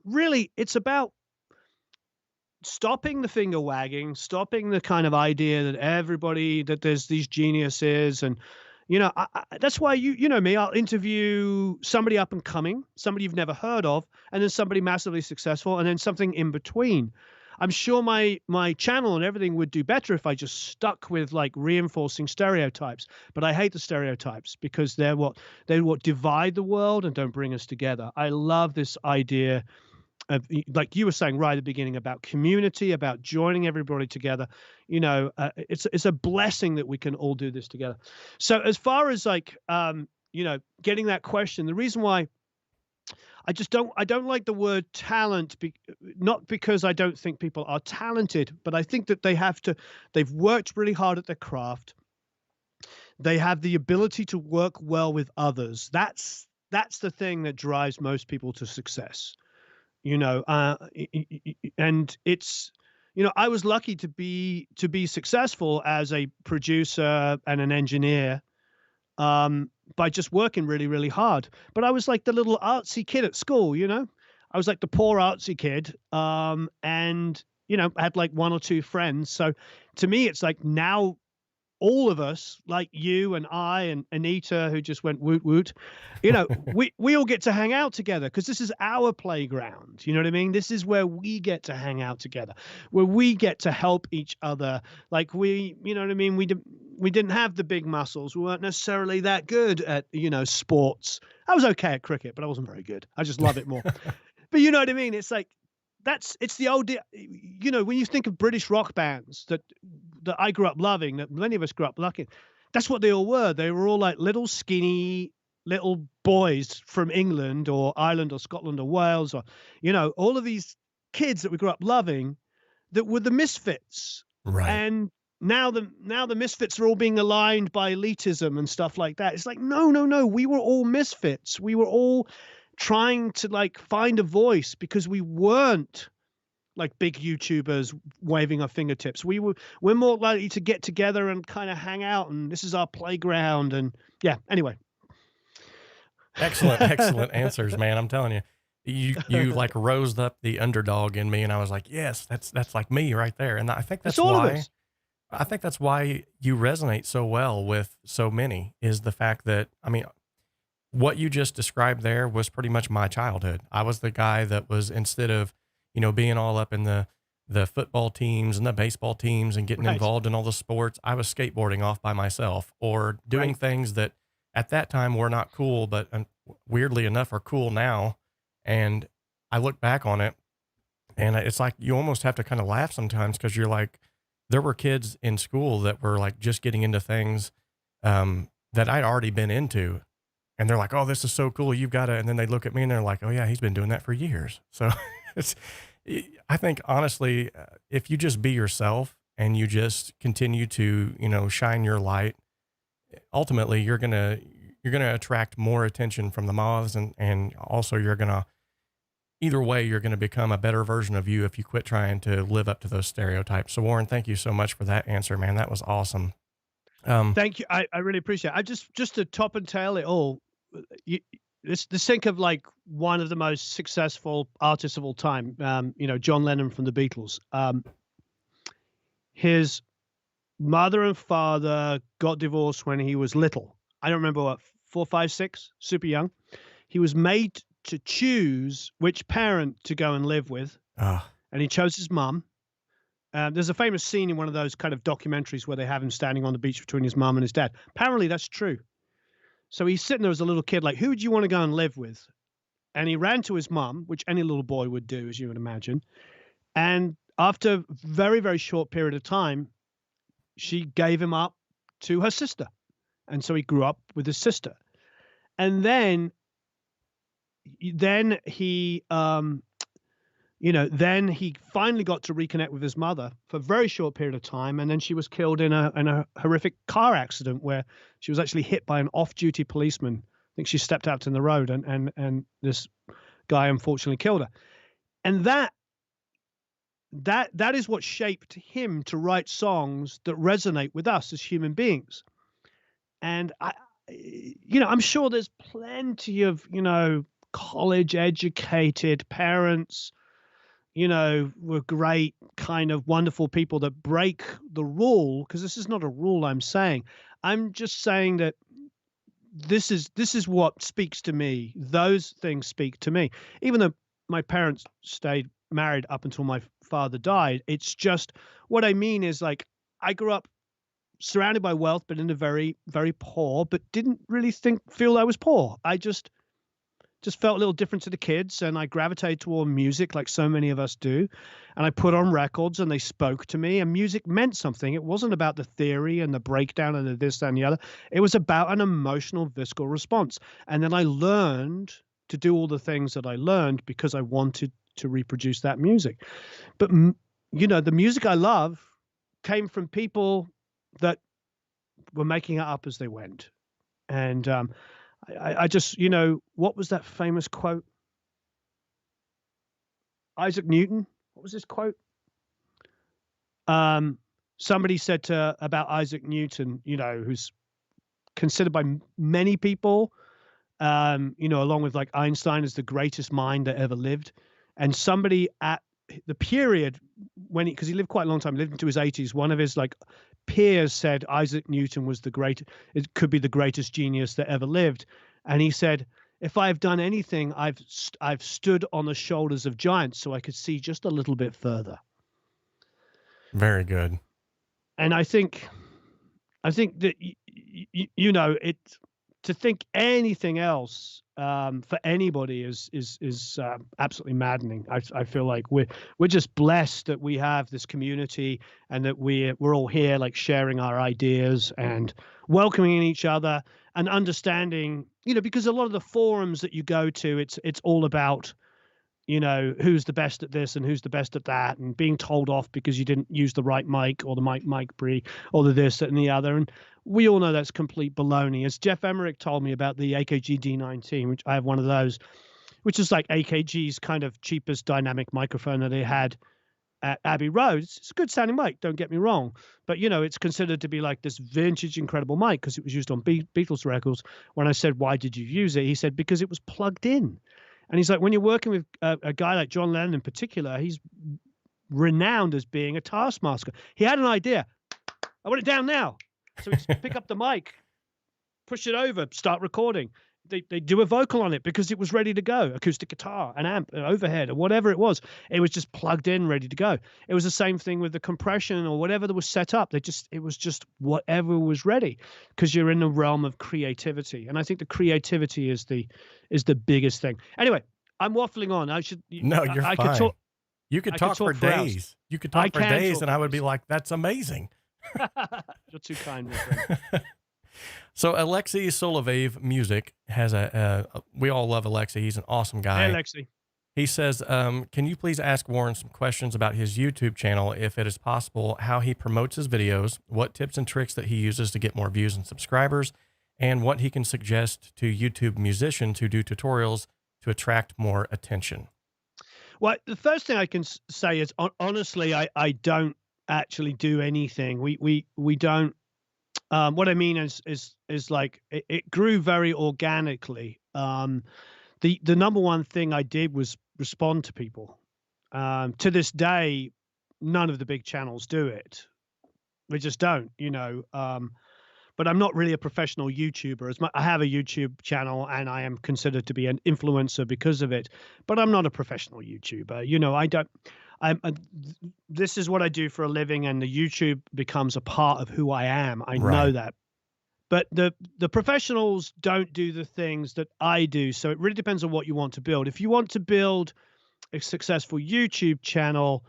really, it's about stopping the finger wagging, stopping the kind of idea that there's these geniuses. And, that's why you know me, I'll interview somebody up and coming, somebody you've never heard of, and then somebody massively successful, and then something in between. I'm sure my channel and everything would do better if I just stuck with like reinforcing stereotypes. But I hate the stereotypes because they're what divide the world and don't bring us together. I love this idea of, like you were saying right at the beginning, about community, about joining everybody together. It's a blessing that we can all do this together. So as far as like, getting that question, the reason why I don't like the word talent, not because I don't think people are talented, but I think that they've worked really hard at their craft. They have the ability to work well with others. That's the thing that drives most people to success. And it's, I was lucky to be successful as a producer and an engineer, by just working really, really hard. But I was like the little artsy kid at school, I was like the poor artsy kid. And, I had like one or two friends. So to me, it's like now all of us, like you and I and Anita, who just went woot woot, we all get to hang out together because this is our playground. You know what I mean? This is where we get to hang out together, where we get to help each other. Like you know what I mean? We didn't have the big muscles. We weren't necessarily that good at, sports. I was okay at cricket, but I wasn't very good. I just love it more. But you know what I mean? It's like, it's the old, when you think of British rock bands that I grew up loving, that many of us grew up liking, that's what they all were. They were all like little skinny little boys from England or Ireland or Scotland or Wales or, all of these kids that we grew up loving that were the misfits. Right. And now the misfits are all being aligned by elitism and stuff like that. It's like, no. We were all misfits. We were all trying to like find a voice because we weren't like big YouTubers waving our fingertips. We're more likely to get together and kind of hang out, and this is our playground. And yeah, anyway. Excellent, excellent answers, man. I'm telling you, you like rose up the underdog in me, and I was like, yes, that's like me right there. And I think It's that's all of why us. I think that's why you resonate so well with so many, is the fact that, I mean, what you just described there was pretty much my childhood. I was the guy that was, instead of, being all up in the football teams and the baseball teams and getting Right. involved in all the sports, I was skateboarding off by myself or doing Right. things that at that time were not cool, but weirdly enough are cool now. And I look back on it, and it's like you almost have to kind of laugh sometimes, because you're like, there were kids in school that were like just getting into things that I'd already been into. And they're like, oh, this is so cool. You've got to, and then they look at me and they're like, oh yeah, he's been doing that for years. So it's, I think honestly, if you just be yourself and you just continue to, shine your light, ultimately you're going to attract more attention from the moths. And also you're going to, either way, you're going to become a better version of you if you quit trying to live up to those stereotypes. So Warren, thank you so much for that answer, man. That was awesome. Thank you. I really appreciate it. I just to top and tail it all, you, let's think of like one of the most successful artists of all time, John Lennon from the Beatles. His mother and father got divorced when he was little. I don't remember what, 4, 5, 6, super young. He was made to choose which parent to go and live with, uh, and he chose his mum. There's a famous scene in one of those kind of documentaries where they have him standing on the beach between his mum and his dad. Apparently, that's true. So he's sitting there as a little kid, like, who would you want to go and live with? And he ran to his mum, which any little boy would do, as you would imagine. And after a very, very short period of time, she gave him up to her sister. And so he grew up with his sister. And then he then he finally got to reconnect with his mother for a very short period of time, and then she was killed in a horrific car accident where she was actually hit by an off-duty policeman. I think she stepped out in the road, and this guy unfortunately killed her. And that is what shaped him to write songs that resonate with us as human beings. And I'm sure there's plenty of college educated parents, were great, kind of wonderful people that break the rule, because this is not a rule I'm saying. I'm just saying that this is what speaks to me. Those things speak to me. Even though my parents stayed married up until my father died, it's just, what I mean is, like, I grew up surrounded by wealth, but in a very, very poor, but didn't really feel I was poor. I just felt a little different to the kids, and I gravitated toward music like so many of us do. And I put on records and they spoke to me, and music meant something. It wasn't about the theory and the breakdown and the this and the other. It was about an emotional, visceral response. And then I learned to do all the things that I learned because I wanted to reproduce that music. But, the music I love came from people that were making it up as they went. And, I just, what was that famous quote? Isaac Newton. What was his quote? Somebody said about Isaac Newton, who's considered by many people, along with like Einstein, as the greatest mind that ever lived. And somebody at the period when because he lived quite a long time, lived into his 80s, one of his like peers said Isaac Newton was it could be the greatest genius that ever lived. And he said, if I've done anything, I've stood on the shoulders of giants so I could see just a little bit further. Very good. And I think that, to think anything else for anybody is absolutely maddening. I feel like we're just blessed that we have this community, and that we're all here, like, sharing our ideas and welcoming each other and understanding, because a lot of the forums that you go to, it's all about, who's the best at this and who's the best at that, and being told off because you didn't use the right mic, or the mic pre, or the this, that, and the other. And we all know that's complete baloney. As Jeff Emmerich told me about the AKG D19, which I have one of those, which is like AKG's kind of cheapest dynamic microphone that they had at Abbey Road. It's a good sounding mic, don't get me wrong, but it's considered to be like this vintage, incredible mic because it was used on Beatles records. When I said, why did you use it? He said, because it was plugged in. And he's like, when you're working with a guy like John Lennon in particular, he's renowned as being a taskmaster. He had an idea. I want it down now. So we just pick up the mic, push it over, start recording. They do a vocal on it because it was ready to go. Acoustic guitar, an amp, an overhead, or whatever it was. It was just plugged in, ready to go. It was the same thing with the compression or whatever that was set up. It was just whatever was ready because you're in the realm of creativity. And I think the creativity is the biggest thing. Anyway, I'm waffling on. No, you're fine. You could talk for days. You could talk for days, and I would be like, that's amazing. You're too kind, my friend. So Alexei Soloviev Music has we all love Alexei. He's an awesome guy. Hey, Alexei. He says, can you please ask Warren some questions about his YouTube channel, if it is possible, how he promotes his videos, what tips and tricks that he uses to get more views and subscribers, and what he can suggest to YouTube musicians who do tutorials to attract more attention? Well, the first thing I can say is, honestly, I don't actually do anything. We don't. What I mean is like it grew very organically. The number one thing I did was respond to people. To this day, none of the big channels do it. They just don't, but I'm not really a professional YouTuber. I have a YouTube channel and I am considered to be an influencer because of it, but I'm not a professional YouTuber. This is what I do for a living, and the YouTube becomes a part of who I am. I know that. But the professionals don't do the things that I do. So it really depends on what you want to build. If you want to build a successful YouTube channel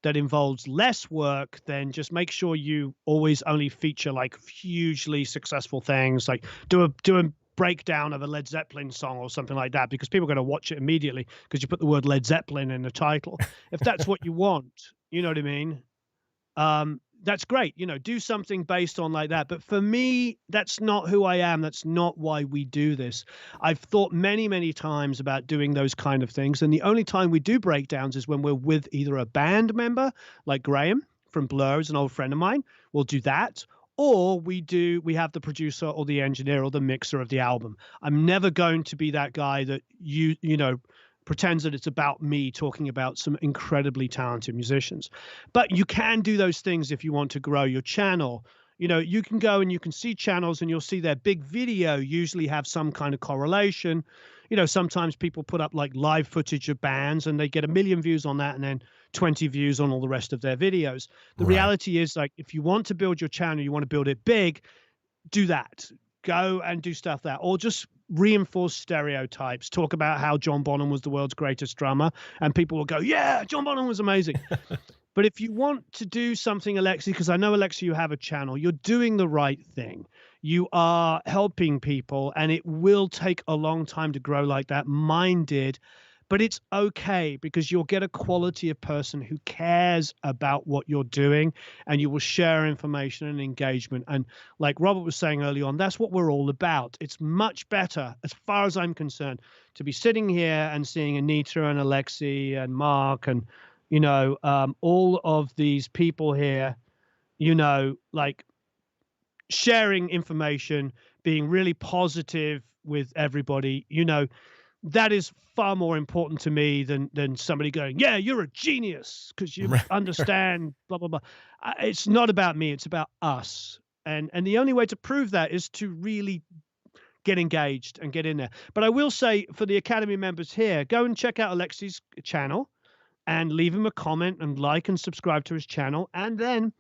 that involves less work, then just make sure you always only feature like hugely successful things, like do a breakdown of a Led Zeppelin song or something like that, because people are going to watch it immediately because you put the word Led Zeppelin in the title. If that's what you want, you know what I mean? That's great. Do something based on like that. But for me, that's not who I am. That's not why we do this. I've thought many, many times about doing those kind of things. And the only time we do breakdowns is when we're with either a band member like Graham from Blur, is an old friend of mine. We'll do that. Or we have the producer or the engineer or the mixer of the album. I'm never going to be that guy that pretends that it's about me talking about some incredibly talented musicians. But you can do those things if you want to grow your channel. You can go and you can see channels and you'll see their big video usually have some kind of correlation. Sometimes people put up like live footage of bands and they get 1 million views on that and then 20 views on all the rest of their videos. The reality is, like, if you want to build your channel, you want to build it big, do that. Go and do stuff that, or just reinforce stereotypes. Talk about how John Bonham was the world's greatest drummer, and people will go, yeah, John Bonham was amazing. But if you want to do something, Alexei, because I know, Alexei, you have a channel, you're doing the right thing. You are helping people, and it will take a long time to grow like that. Mine did. But it's okay, because you'll get a quality of person who cares about what you're doing, and you will share information and engagement. And like Robert was saying early on, that's what we're all about. It's much better, as far as I'm concerned, to be sitting here and seeing Anita and Alexei and Mark and, all of these people here, like sharing information, being really positive with everybody, that is far more important to me than somebody going, yeah, you're a genius because you understand blah, blah, blah. It's not about me. It's about us. And the only way to prove that is to really get engaged and get in there. But I will say, for the Academy members here, go and check out Alexei's channel and leave him a comment and like and subscribe to his channel. And then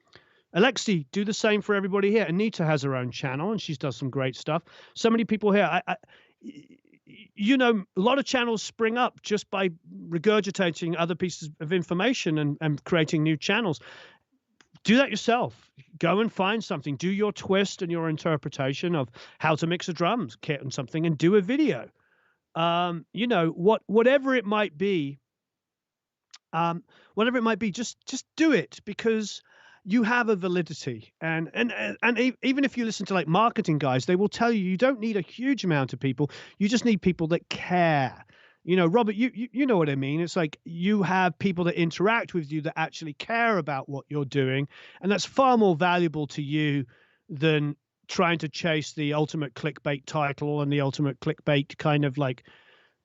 Alexei, do the same for everybody here. Anita has her own channel and she's does some great stuff. So many people here. A lot of channels spring up just by regurgitating other pieces of information and creating new channels. Do that yourself. Go and find something. Do your twist and your interpretation of how to mix a drums kit and something, and do a video. Whatever it might be. Just do it, because you have a validity. And even if you listen to like marketing guys, they will tell you don't need a huge amount of people. You just need people that care. Robert, you know what I mean. It's like you have people that interact with you that actually care about what you're doing, and that's far more valuable to you than trying to chase the ultimate clickbait title and the ultimate clickbait kind of like,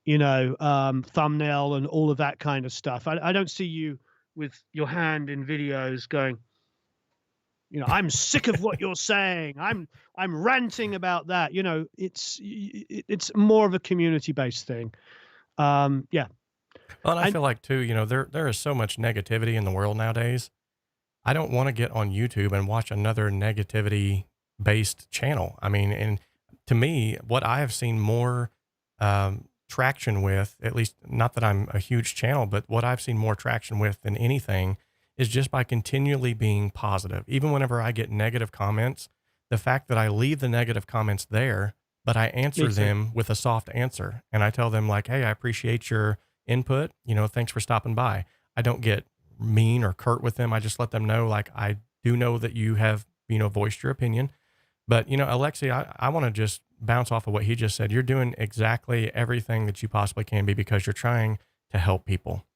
thumbnail and all of that kind of stuff. I don't see you with your hand in videos going, I'm sick of what you're saying. I'm ranting about that. It's more of a community based thing. Yeah. Well, and I And feel like too, there is so much negativity in the world nowadays. I don't want to get on YouTube and watch another negativity based channel. I mean, and to me, what I have seen more traction with, at least not that I'm a huge channel, but what I've seen more traction with than anything is just by continually being positive. Even whenever I get negative comments, the fact that I leave the negative comments there, but I me answer too. them with a soft answer. And I tell them like, hey, I appreciate your input. Thanks for stopping by. I don't get mean or curt with them. I just let them know, like, I do know that you have, voiced your opinion. But, Alexi, I want to just bounce off of what he just said. You're doing exactly everything that you possibly can be because you're trying to help people.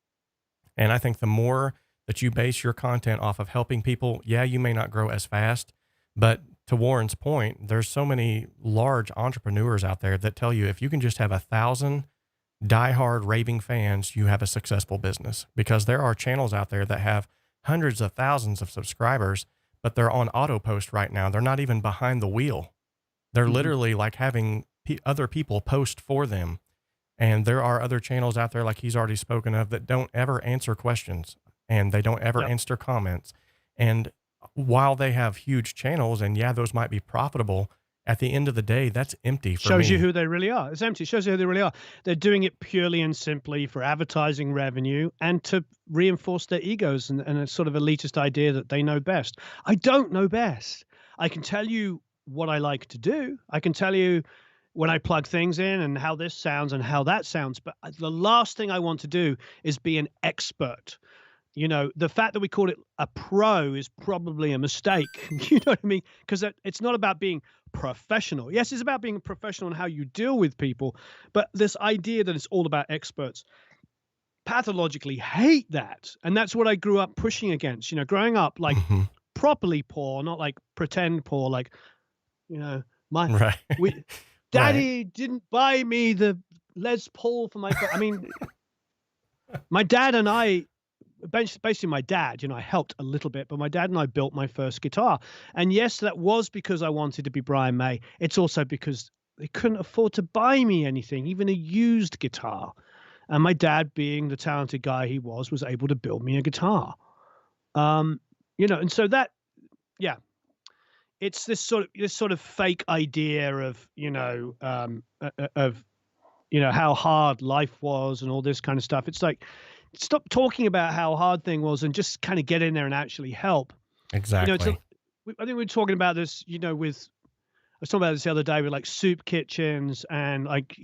And I think the more that you base your content off of helping people, yeah, you may not grow as fast, but to Warren's point, there's so many large entrepreneurs out there that tell you if you can just have 1,000 diehard raving fans, you have a successful business, because there are channels out there that have hundreds of thousands of subscribers, but they're on auto post right now. They're not even behind the wheel. They're Mhm. literally like having other people post for them. And there are other channels out there, like he's already spoken of, that don't ever answer questions and they don't ever Yep. answer comments. And while they have huge channels and yeah, those might be profitable, at the end of the day, that's empty for Shows you me. who they really are. It's empty. Shows you who they really are. They're doing it purely and simply for advertising revenue and to reinforce their egos and a sort of elitist idea that they know best. I don't know best. I can tell you what I like to do. I can tell you when I plug things in and how this sounds and how that sounds. But the last thing I want to do is be an expert. The fact that we call it a pro is probably a mistake. You know what I mean? Because it's not about being professional. Yes, it's about being professional in how you deal with people. But this idea that it's all about experts, pathologically hate that. And that's what I grew up pushing against, growing up like Mhm. properly poor, not like pretend poor, like, my, Right. we, Right. daddy didn't buy me the Les Paul for I mean, my dad and I, basically my dad, I helped a little bit, but my dad and I built my first guitar. And yes, that was because I wanted to be Brian May. It's also because they couldn't afford to buy me anything, even a used guitar. And my dad, being the talented guy he was able to build me a guitar. And so that, yeah, it's this sort of fake idea of, how hard life was and all this kind of stuff. It's like, stop talking about how hard thing was and just kind of get in there and actually help. It's Exactly. I think we were talking about this, I was talking about this the other day with like soup kitchens and like,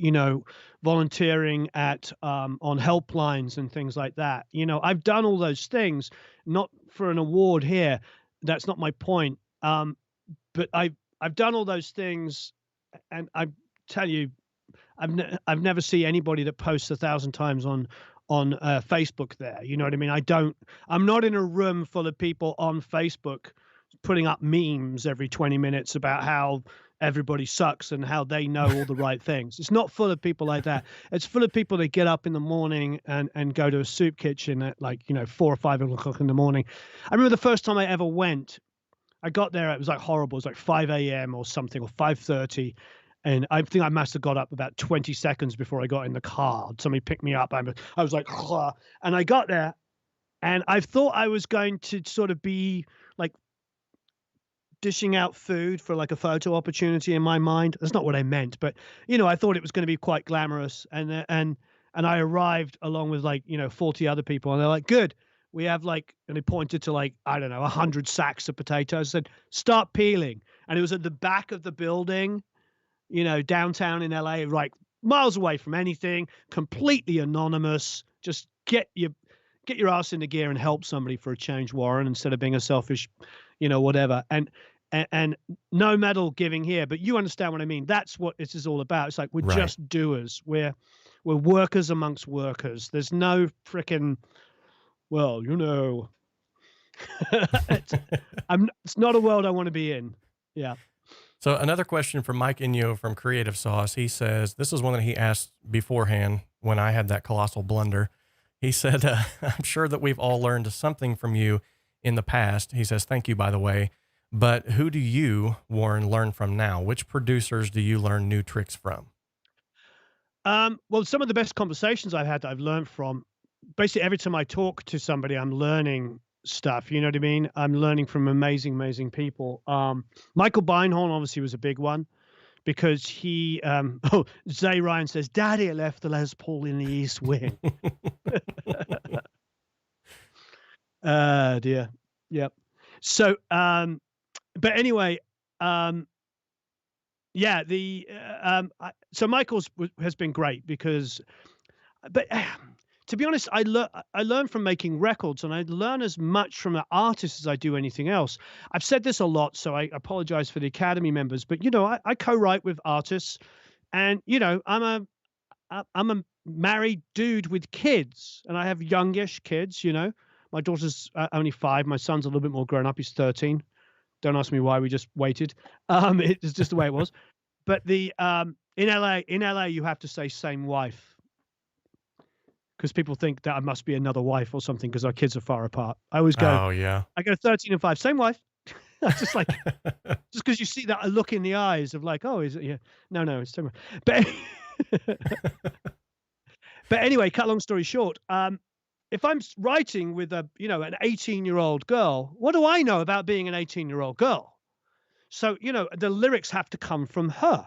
volunteering at on helplines and things like that. I've done all those things, not for an award here. That's not my point. But I've done all those things, and I tell you, I've never seen anybody that posts 1,000 times on Facebook there. You know what I mean? I'm not in a room full of people on Facebook putting up memes every 20 minutes about how everybody sucks and how they know all the right things. It's not full of people like that. It's full of people that get up in the morning and go to a soup kitchen at like, 4 or 5 o'clock in the morning. I remember the first time I ever went, I got there, it was like horrible. It was like 5 a.m. or something, or 5:30. And I think I must have got up about 20 seconds before I got in the car. Somebody picked me up. I was like, "Huh." And I got there and I thought I was going to sort of be like dishing out food for like a photo opportunity in my mind. That's not what I meant, but I thought it was going to be quite glamorous. And I arrived along with like, 40 other people and they're like, good. We have like, and they pointed to like, I don't know, 100 sacks of potatoes. I said, start peeling. And it was at the back of the building, downtown in LA, like miles away from anything, completely anonymous. Just get your ass into gear and help somebody for a change, Warren, instead of being a selfish, whatever. And no medal giving here, but you understand what I mean. That's what this is all about. It's like we're Right. just doers. We're workers amongst workers. There's no freaking, well, it's not a world I want to be in. Yeah. So another question from Mike Inyo from Creative Sauce. He says, this is one that he asked beforehand when I had that colossal blunder. He said, I'm sure that we've all learned something from you in the past. He says, thank you, by the way. But who do you, Warren, learn from now? Which producers do you learn new tricks from? Well, some of the best conversations I've had that I've learned from, basically every time I talk to somebody, I'm learning stuff. You know what I mean? I'm learning from amazing, amazing people. Michael Beinhorn obviously was a big one because he, Zay Ryan says, Daddy left the Les Paul in the East Wing. Dear. Yep. So, but anyway, yeah, so Michael's has been great because, but to be honest, I learn from making records, and I learn as much from an artist as I do anything else. I've said this a lot, so I apologize for the Academy members, but I co-write with artists, and I'm a married dude with kids, and I have youngish kids. My daughter's only 5. My son's a little bit more grown up. He's 13. Don't ask me why. We just waited. It's just the way it was. But in LA, you have to say same wife because people think that I must be another wife or something because our kids are far apart. I always go, oh yeah, I go 13 and 5, same wife. Just like, just because you see that look in the eyes of like, oh, is it? Yeah, no, it's same wife. But but anyway, cut long story short, if I'm writing with an 18-year-old girl, what do I know about being an 18-year-old girl? So, the lyrics have to come from her.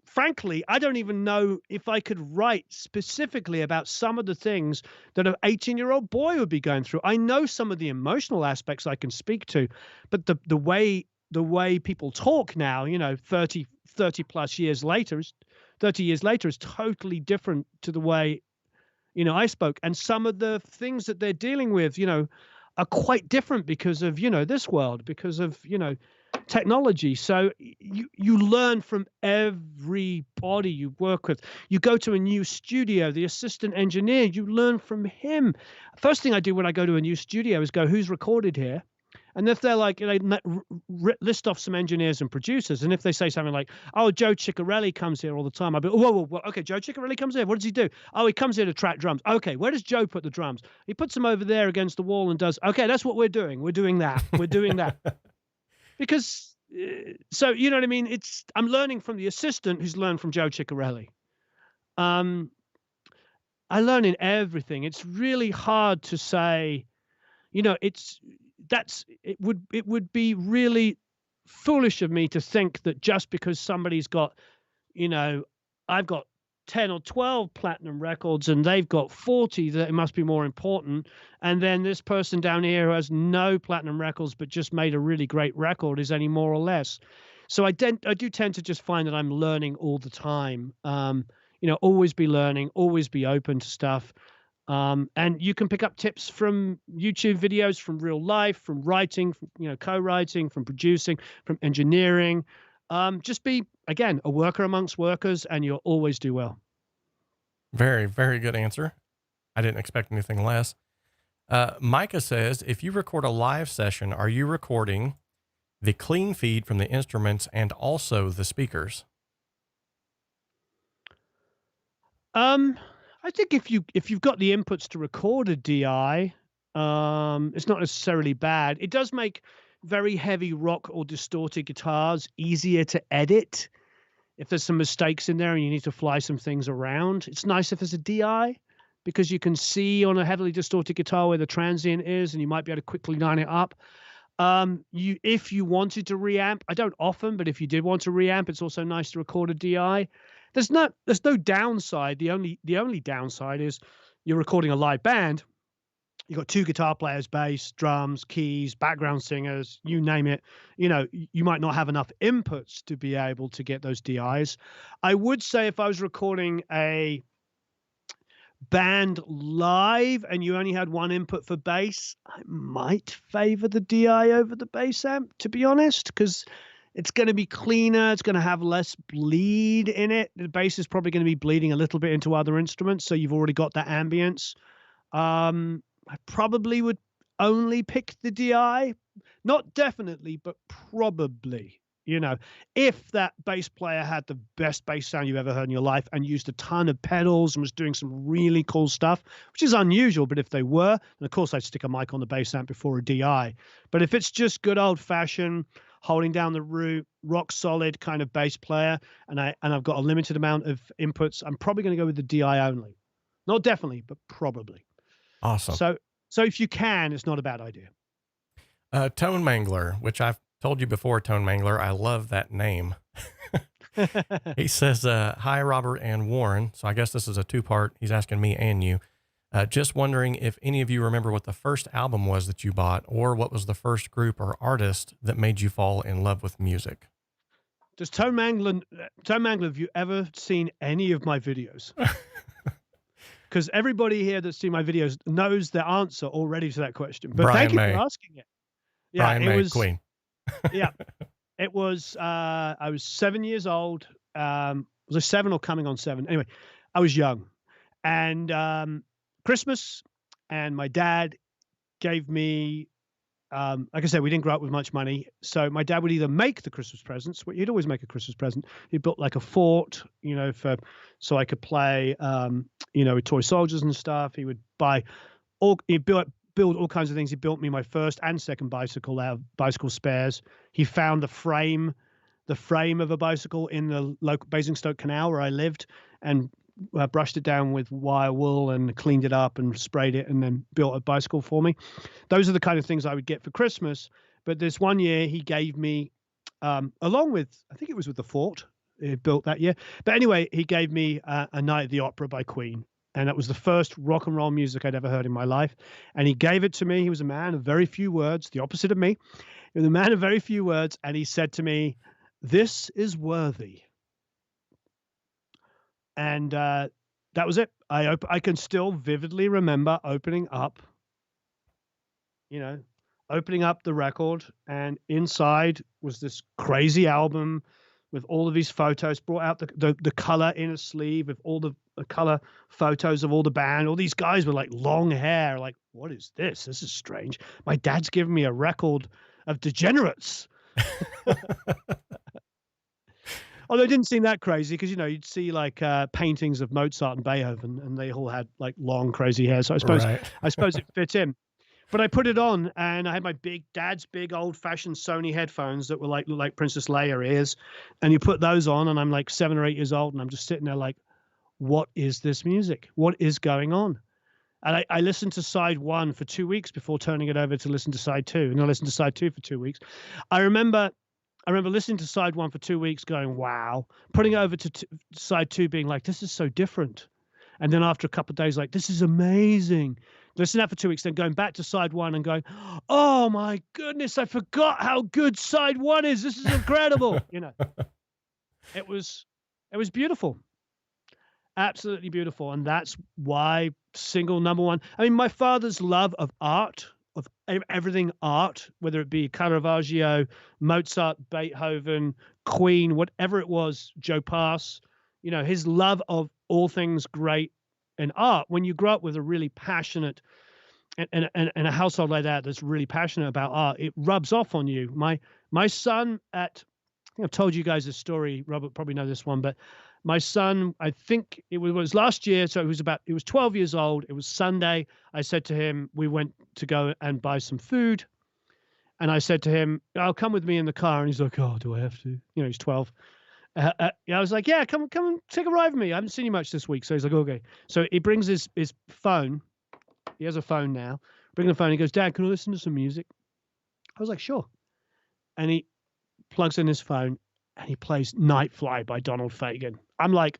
Frankly, I don't even know if I could write specifically about some of the things that an 18-year-old boy would be going through. I know some of the emotional aspects I can speak to, but the way people talk now, 30 plus years later, 30 years later is totally different to the way I spoke, and some of the things that they're dealing with, are quite different because of, this world, because of, technology. So you learn from everybody you work with. You go to a new studio, the assistant engineer, you learn from him. First thing I do when I go to a new studio is go, who's recorded here? And if they're like, list off some engineers and producers, and if they say something like, oh, Joe Ciccarelli comes here all the time, I'll be, whoa, okay, Joe Ciccarelli comes here. What does he do? Oh, he comes here to track drums. Okay, where does Joe put the drums? He puts them over there against the wall and does, okay, that's what we're doing. We're doing that. We're doing that. Because, so, you know what I mean? I'm learning from the assistant who's learned from Joe Ciccarelli. I learn in everything. It's really hard to say, it would be really foolish of me to think that just because somebody's got, I've got 10 or 12 platinum records and they've got 40, that it must be more important. And then this person down here who has no platinum records but just made a really great record is any more or less. So I do tend to just find that I'm learning all the time. Always be learning, always be open to stuff. And you can pick up tips from YouTube videos, from real life, from writing, from, co-writing, from producing, from engineering. Just be, again, a worker amongst workers, and you'll always do well. Very, very good answer. I didn't expect anything less. Micah says, if you record a live session, are you recording the clean feed from the instruments and also the speakers? I think if you've got the inputs to record a DI, it's not necessarily bad. It does make very heavy rock or distorted guitars easier to edit. If there's some mistakes in there and you need to fly some things around, it's nice if there's a DI because you can see on a heavily distorted guitar where the transient is, and you might be able to quickly line it up. If you wanted to reamp, I don't often, but if you did want to reamp, it's also nice to record a DI. There's no downside. The only downside is you're recording a live band. You've got 2 guitar players, bass, drums, keys, background singers, you name it. You might not have enough inputs to be able to get those DIs. I would say if I was recording a band live and you only had one input for bass, I might favor the DI over the bass amp, to be honest, because It's going to be cleaner. It's going to have less bleed in it. The bass is probably going to be bleeding a little bit into other instruments, so you've already got that ambience. I probably would only pick the DI, not definitely, but probably. You know, if that bass player had the best bass sound you've ever heard in your life and used a ton of pedals and was doing some really cool stuff, which is unusual, but if they were, and of course I'd stick a mic on the bass amp before a DI. But if it's just good old fashioned, holding down the root, rock solid kind of bass player, and I've got a limited amount of inputs, I'm probably going to go with the DI only. Not definitely, but probably. Awesome. So if you can, it's not a bad idea. Tone Mangler, which I've told you before, Tone Mangler. I love that name. He says, hi, Robert and Warren. So I guess this is a two-part. He's asking me and you. Just wondering if any of you remember what the first album was that you bought, or what was the first group or artist that made you fall in love with music? Does Tone Mangler, have you ever seen any of my videos? Because everybody here that's seen my videos knows the answer already to that question. But Brian thank you May. for asking it. Yeah, Brian May, was Queen. yeah, it was. I was 7 years old. Was I 7 or coming on 7? Anyway, I was young, and Christmas, and my dad gave me. Like I said, we didn't grow up with much money, so my dad would either make the Christmas presents. He'd always make a Christmas present. He built like a fort, you know, so I could play, you know, with toy soldiers and stuff. He would buy he build all kinds of things. He built me my first and second bicycle out of bicycle spares. He found the frame of a bicycle in the local Basingstoke Canal where I lived, and brushed it down with wire wool and cleaned it up and sprayed it, and then built a bicycle for me. Those are the kind of things I would get for Christmas. But this one year he gave me, along with, I think it was with the fort he built that year. But anyway, he gave me A Night at the Opera by Queen. And that was the first rock and roll music I'd ever heard in my life. And he gave it to me. He was a man of very few words, the opposite of me. He was a man of very few words. And he said to me, "This is worthy." And that was it. I can still vividly remember opening up the record, and inside was this crazy album with all of these photos, brought out the color in a sleeve with all the color photos of all the band. All these guys with like long hair. Like, what is this? This is strange. My dad's giving me a record of Degenerates. Although it didn't seem that crazy, because, you know, you'd see like paintings of Mozart and Beethoven, and they all had like long, crazy hair. So I suppose it fit in. But I put it on, and I had my dad's big old-fashioned Sony headphones that were look like Princess Leia ears, and you put those on, and I'm like 7 or 8 years old, and I'm just sitting there like, what is this music? What is going on? And I listened to side 1 for 2 weeks before turning it over to listen to side 2, and I listened to side 2 for 2 weeks. I remember listening to side 1 for 2 weeks going, wow, putting it over to side 2 being like, this is so different. And then after a couple of days, like, this is amazing. Listening to that for 2 weeks, then going back to side 1 and going, oh my goodness, I forgot how good side 1 is. This is incredible. You know, it was beautiful. Absolutely beautiful. And that's why single number 1. I mean, my father's love of art, of everything art, whether it be Caravaggio, Mozart, Beethoven, Queen, whatever it was, Joe Pass, you know, his love of all things great in art. When you grow up with a really passionate and a household like that that's really passionate about art, it rubs off on you. My son I think I've told you guys this story. Robert probably know this one, but my son, I think it was last year, so he was 12 years old. It was Sunday. I said to him, we went to go and buy some food. And I said to him, "I'll come with me in the car." And he's like, "Oh, do I have to?" You know, he's 12. I was like, "Yeah, come and take a ride with me. I haven't seen you much this week." So he's like, "Okay." So he brings his phone. He has a phone now. Bring the phone. He goes, "Dad, can I listen to some music?" I was like, "Sure." And he plugs in his phone and he plays Nightfly by Donald Fagen. I'm like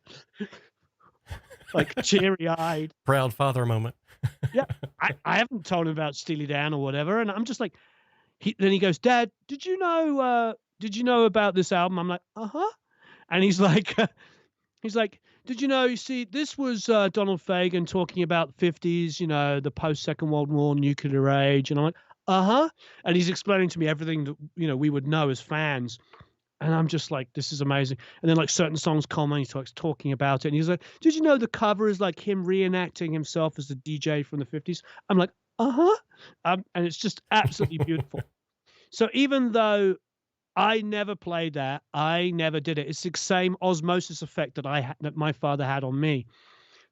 cheery-eyed. Proud father moment. Yeah. I haven't told him about Steely Dan or whatever. And I'm just like, then he goes, "Dad, did you know about this album?" I'm like, "Uh-huh." And he's like, "Did you know, you see, this was Donald Fagen talking about the 50s, you know, the post-Second World War nuclear age." And I'm like, "Uh-huh." And he's explaining to me everything that, you know, we would know as fans. And I'm just like, this is amazing. And then like certain songs come on, he starts talking about it. And he's like, did you know the cover is like him reenacting himself as a DJ from the 50s? I'm like, uh-huh. And it's just absolutely beautiful. So even though I never played that, I never did it. It's the same osmosis effect that that my father had on me.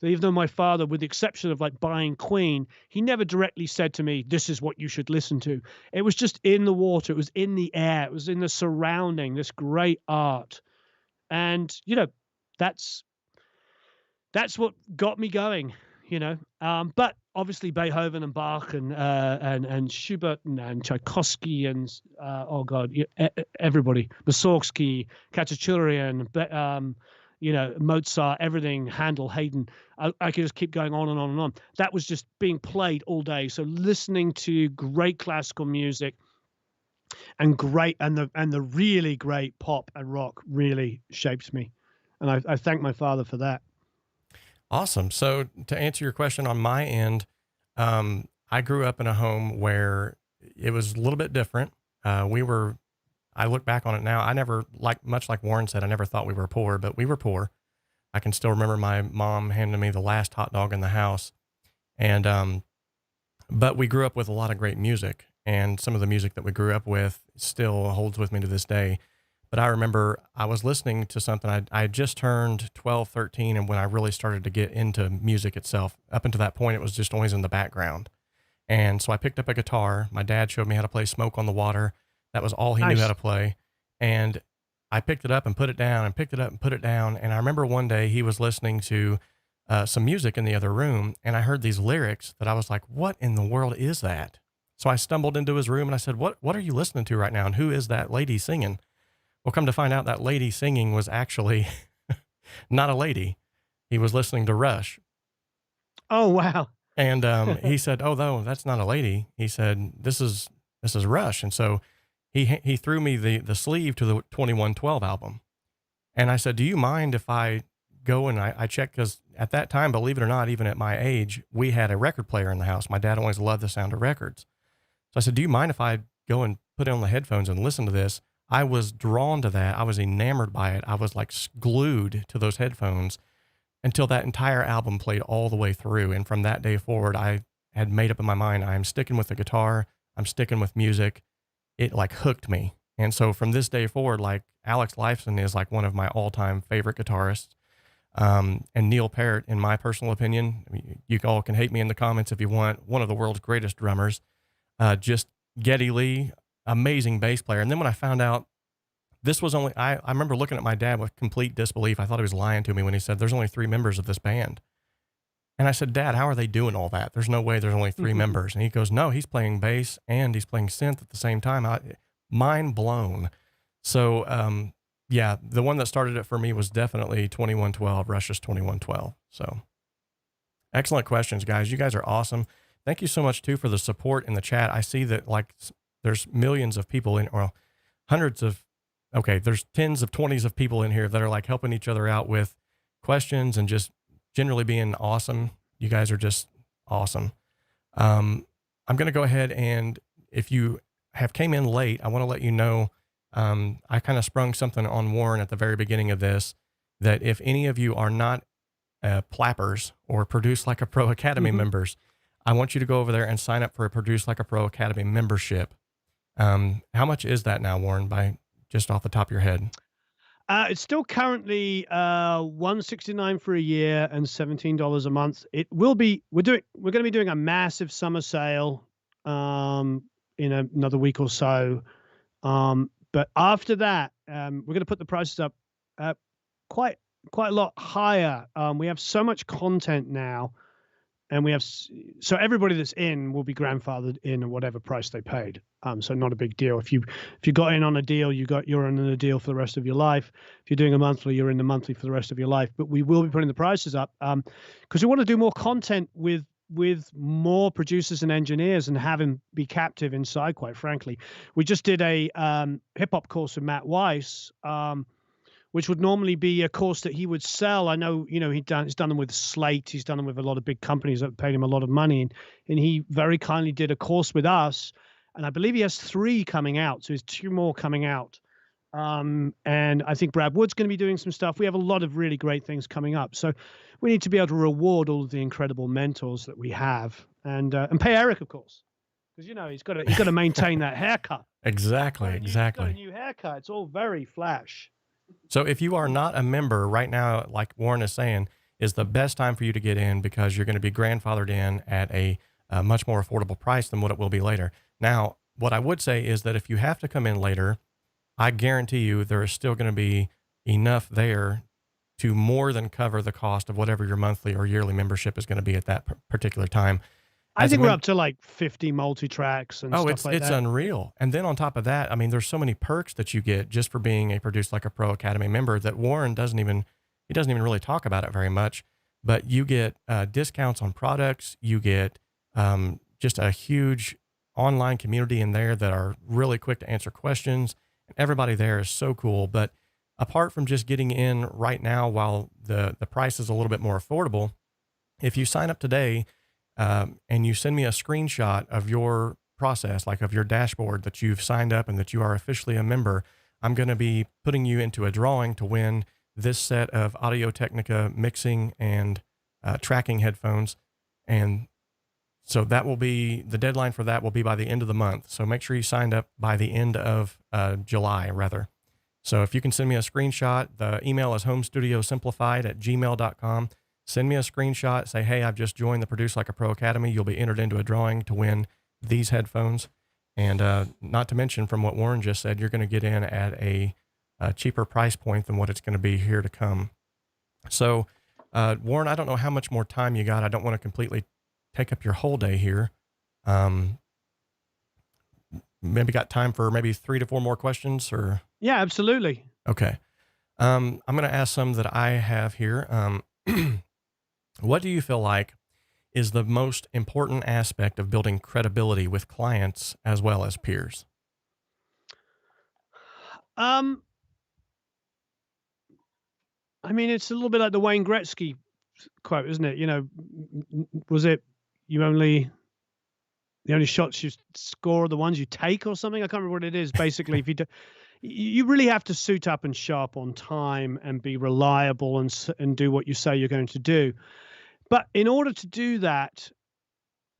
So even though my father, with the exception of like buying Queen, he never directly said to me, "This is what you should listen to." It was just in the water. It was in the air. It was in the surrounding. This great art, and that's that's what got me going. But obviously Beethoven and Bach and Schubert and Tchaikovsky and oh god, everybody, Mussorgsky, Khachaturian, Mozart, everything, Handel, Haydn. I could just keep going on and on and on. That was just being played all day. So listening to great classical music and the really great pop and rock really shapes me, and I thank my father for that. Awesome. So to answer your question on my end, I grew up in a home where it was a little bit different. I look back on it now. I never, much like Warren said, I never thought we were poor, but we were poor. I can still remember my mom handing me the last hot dog in the house. And, but we grew up with a lot of great music, and some of the music that we grew up with still holds with me to this day. But I remember I was listening to something. I had just turned 12, 13, and when I really started to get into music itself. Up until that point, it was just always in the background. And so I picked up a guitar. My dad showed me how to play Smoke on the Water. That was all he knew how Nice. to play. And I picked it up and put it down and picked it up and put it down. And I remember one day he was listening to some music in the other room, and I heard these lyrics that I was like, what in the world is that? So I stumbled into his room and I said, what are you listening to right now? And who is that lady singing? Well, come to find out, that lady singing was actually not a lady. He was listening to Rush. Oh wow. And he said, "Oh, no, that's not a lady." He said, "This is Rush." And so he threw me the sleeve to the 2112 album. And I said, "Do you mind if I go and I check?" Because at that time, believe it or not, even at my age, we had a record player in the house. My dad always loved the sound of records. So I said, "Do you mind if I go and put on the headphones and listen to this?" I was drawn to that. I was enamored by it. I was like glued to those headphones until that entire album played all the way through. And from that day forward, I had made up in my mind, I'm sticking with the guitar. I'm sticking with music. It like hooked me. And so from this day forward, like Alex Lifeson is like one of my all-time favorite guitarists. And Neil Peart, in my personal opinion, I mean, you all can hate me in the comments if you want, one of the world's greatest drummers. Just Geddy Lee, amazing bass player. And then when I found out this was only, I remember looking at my dad with complete disbelief. I thought he was lying to me when he said, there's only 3 members of this band. And I said, "Dad, how are they doing all that? There's no way there's only 3 members. And he goes, "No, he's playing bass and he's playing synth at the same time." Mind blown. So, yeah, the one that started it for me was definitely 2112, Rush's 2112. So excellent questions, guys. You guys are awesome. Thank you so much too for the support in the chat. I see that like there's millions of people in, or hundreds of, okay, there's tens of 20s of people in here that are like helping each other out with questions and just generally being awesome. You guys are just awesome. I'm going to go ahead, and if you have came in late, I want to let you know, I kind of sprung something on Warren at the very beginning of this, that if any of you are not Plappers or Produce Like a Pro Academy members, I want you to go over there and sign up for a Produce Like a Pro Academy membership. How much is that now, Warren, by just off the top of your head? It's still currently $169 for a year and $17 a month. It will be. We're going to be doing a massive summer sale in another week or so. But after that, we're going to put the prices up quite a lot higher. We have so much content now, and we have so everybody that's in will be grandfathered in at whatever price they paid. So not a big deal. If you got in on a deal, you're in a deal for the rest of your life. If you're doing a monthly, you're in the monthly for the rest of your life. But we will be putting the prices up because we want to do more content with more producers and engineers and have him be captive inside. Quite frankly, we just did a hip hop course with Matt Weiss, which would normally be a course that he would sell. I know, he's done them with Slate. He's done them with a lot of big companies that paid him a lot of money. And he very kindly did a course with us. And I believe he has 3 coming out. So he has 2 more coming out And I think Brad Wood's going to be doing some stuff. We have a lot of really great things coming up. So we need to be able to reward all of the incredible mentors that we have, and pay Eric, of course, because he's got to maintain that haircut. Exactly, He's got a exactly. new haircut. It's all very flash. So if you are not a member right now, like Warren is saying, is the best time for you to get in, because you're going to be grandfathered in at a much more affordable price than what it will be later. Now, what I would say is that if you have to come in later, I guarantee you there is still going to be enough there to more than cover the cost of whatever your monthly or yearly membership is going to be at that particular time. I think we're up to like 50 multi-tracks and stuff like it's that. unreal. And then on top of that, I mean, there's so many perks that you get just for being a Produce Like a Pro Academy member that Warren doesn't even really talk about it very much. But you get discounts on products. You get just a huge online community in there that are really quick to answer questions. Everybody there is so cool. But apart from just getting in right now while the price is a little bit more affordable, if you sign up today and you send me a screenshot of your process, like of your dashboard that you've signed up and that you are officially a member, I'm going to be putting you into a drawing to win this set of Audio-Technica mixing and tracking headphones. And so that will be, the deadline for that will be by the end of the month. So make sure you signed up by the end of July, rather. So if you can send me a screenshot, the email is homestudiosimplified@gmail.com. Send me a screenshot, say, hey, I've just joined the Produce Like a Pro Academy. You'll be entered into a drawing to win these headphones. And not to mention, from what Warren just said, you're going to get in at a cheaper price point than what it's going to be here to come. So Warren, I don't know how much more time you got. I don't want to completely take up your whole day here. Maybe got time for maybe 3 to 4 more questions, or? Yeah, absolutely. Okay. I'm going to ask some that I have here. What do you feel like is the most important aspect of building credibility with clients as well as peers? I mean, it's a little bit like the Wayne Gretzky quote, isn't it? Was it the only shots you score are the ones you take, or something? I can't remember what it is. Basically, if you really have to suit up and show up on time and be reliable and do what you say you're going to do. But in order to do that,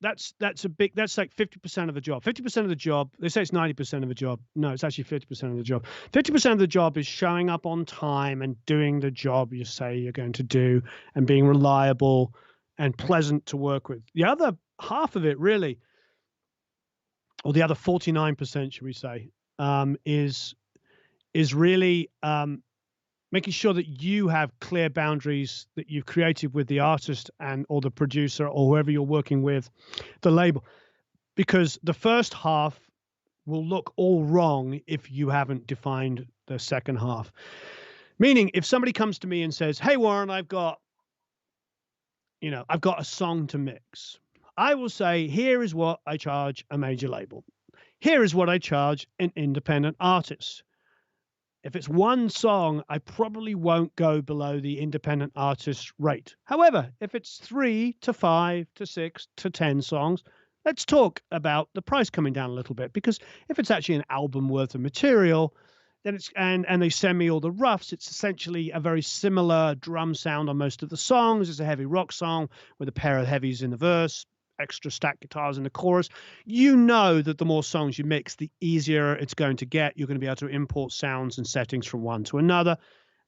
that's like 50% of the job. 50% of the job, they say it's 90% of the job. No, it's actually 50% of the job. 50% of the job is showing up on time and doing the job you say you're going to do and being reliable and pleasant to work with. The other half of it, really, or the other 49%, should we say, is really making sure that you have clear boundaries that you've created with the artist or the producer or whoever you're working with, the label, because the first half will look all wrong if you haven't defined the second half. Meaning, if somebody comes to me and says, hey, Warren, I've got a song to mix, I will say, here is what I charge a major label. Here is what I charge an independent artist. If it's one song, I probably won't go below the independent artist rate. However, if it's 3 to 5 to 6 to 10 songs, let's talk about the price coming down a little bit, because if it's actually an album worth of material, then it's and they send me all the roughs, it's essentially a very similar drum sound on most of the songs. It's a heavy rock song with a pair of heavies in the verse, extra stacked guitars in the chorus. You know that the more songs you mix, the easier it's going to get. You're going to be able to import sounds and settings from one to another.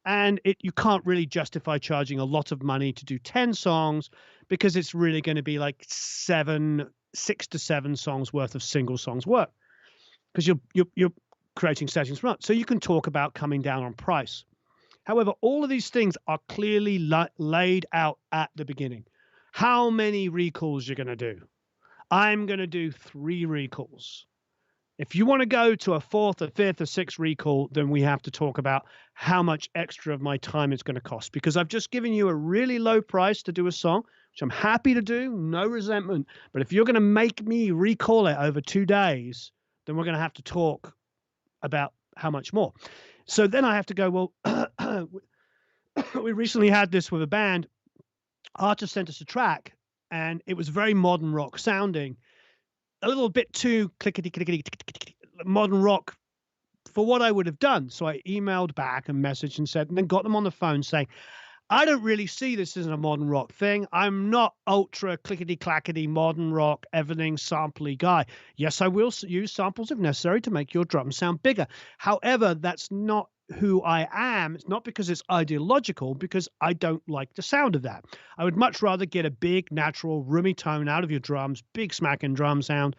And you can't really justify charging a lot of money to do 10 songs, because it's really going to be like 6 to 7 songs worth of single songs work, because you're creating settings from it. So you can talk about coming down on price. However, all of these things are clearly laid out at the beginning. How many recalls you're going to do? I'm going to do 3 recalls. If you want to go to a 4th, a 5th, a 6th recall, then we have to talk about how much extra of my time it's going to cost, because I've just given you a really low price to do a song, which I'm happy to do, no resentment. But if you're going to make me recall it over 2 days, then we're going to have to talk about how much more. So then I have to go, well, we recently had this with a band. Artist sent us a track, and it was very modern rock sounding, a little bit too clickety modern rock for what I would have done. So I emailed back and messaged and said, and then got them on the phone saying, I don't really see this as a modern rock thing. I'm not ultra clickety-clackety modern rock, everything sampley guy. Yes, I will use samples if necessary to make your drums sound bigger. However, that's not who I am. It's not because it's ideological, because I don't like the sound of that. I would much rather get a big, natural, roomy tone out of your drums, big smacking drum sound,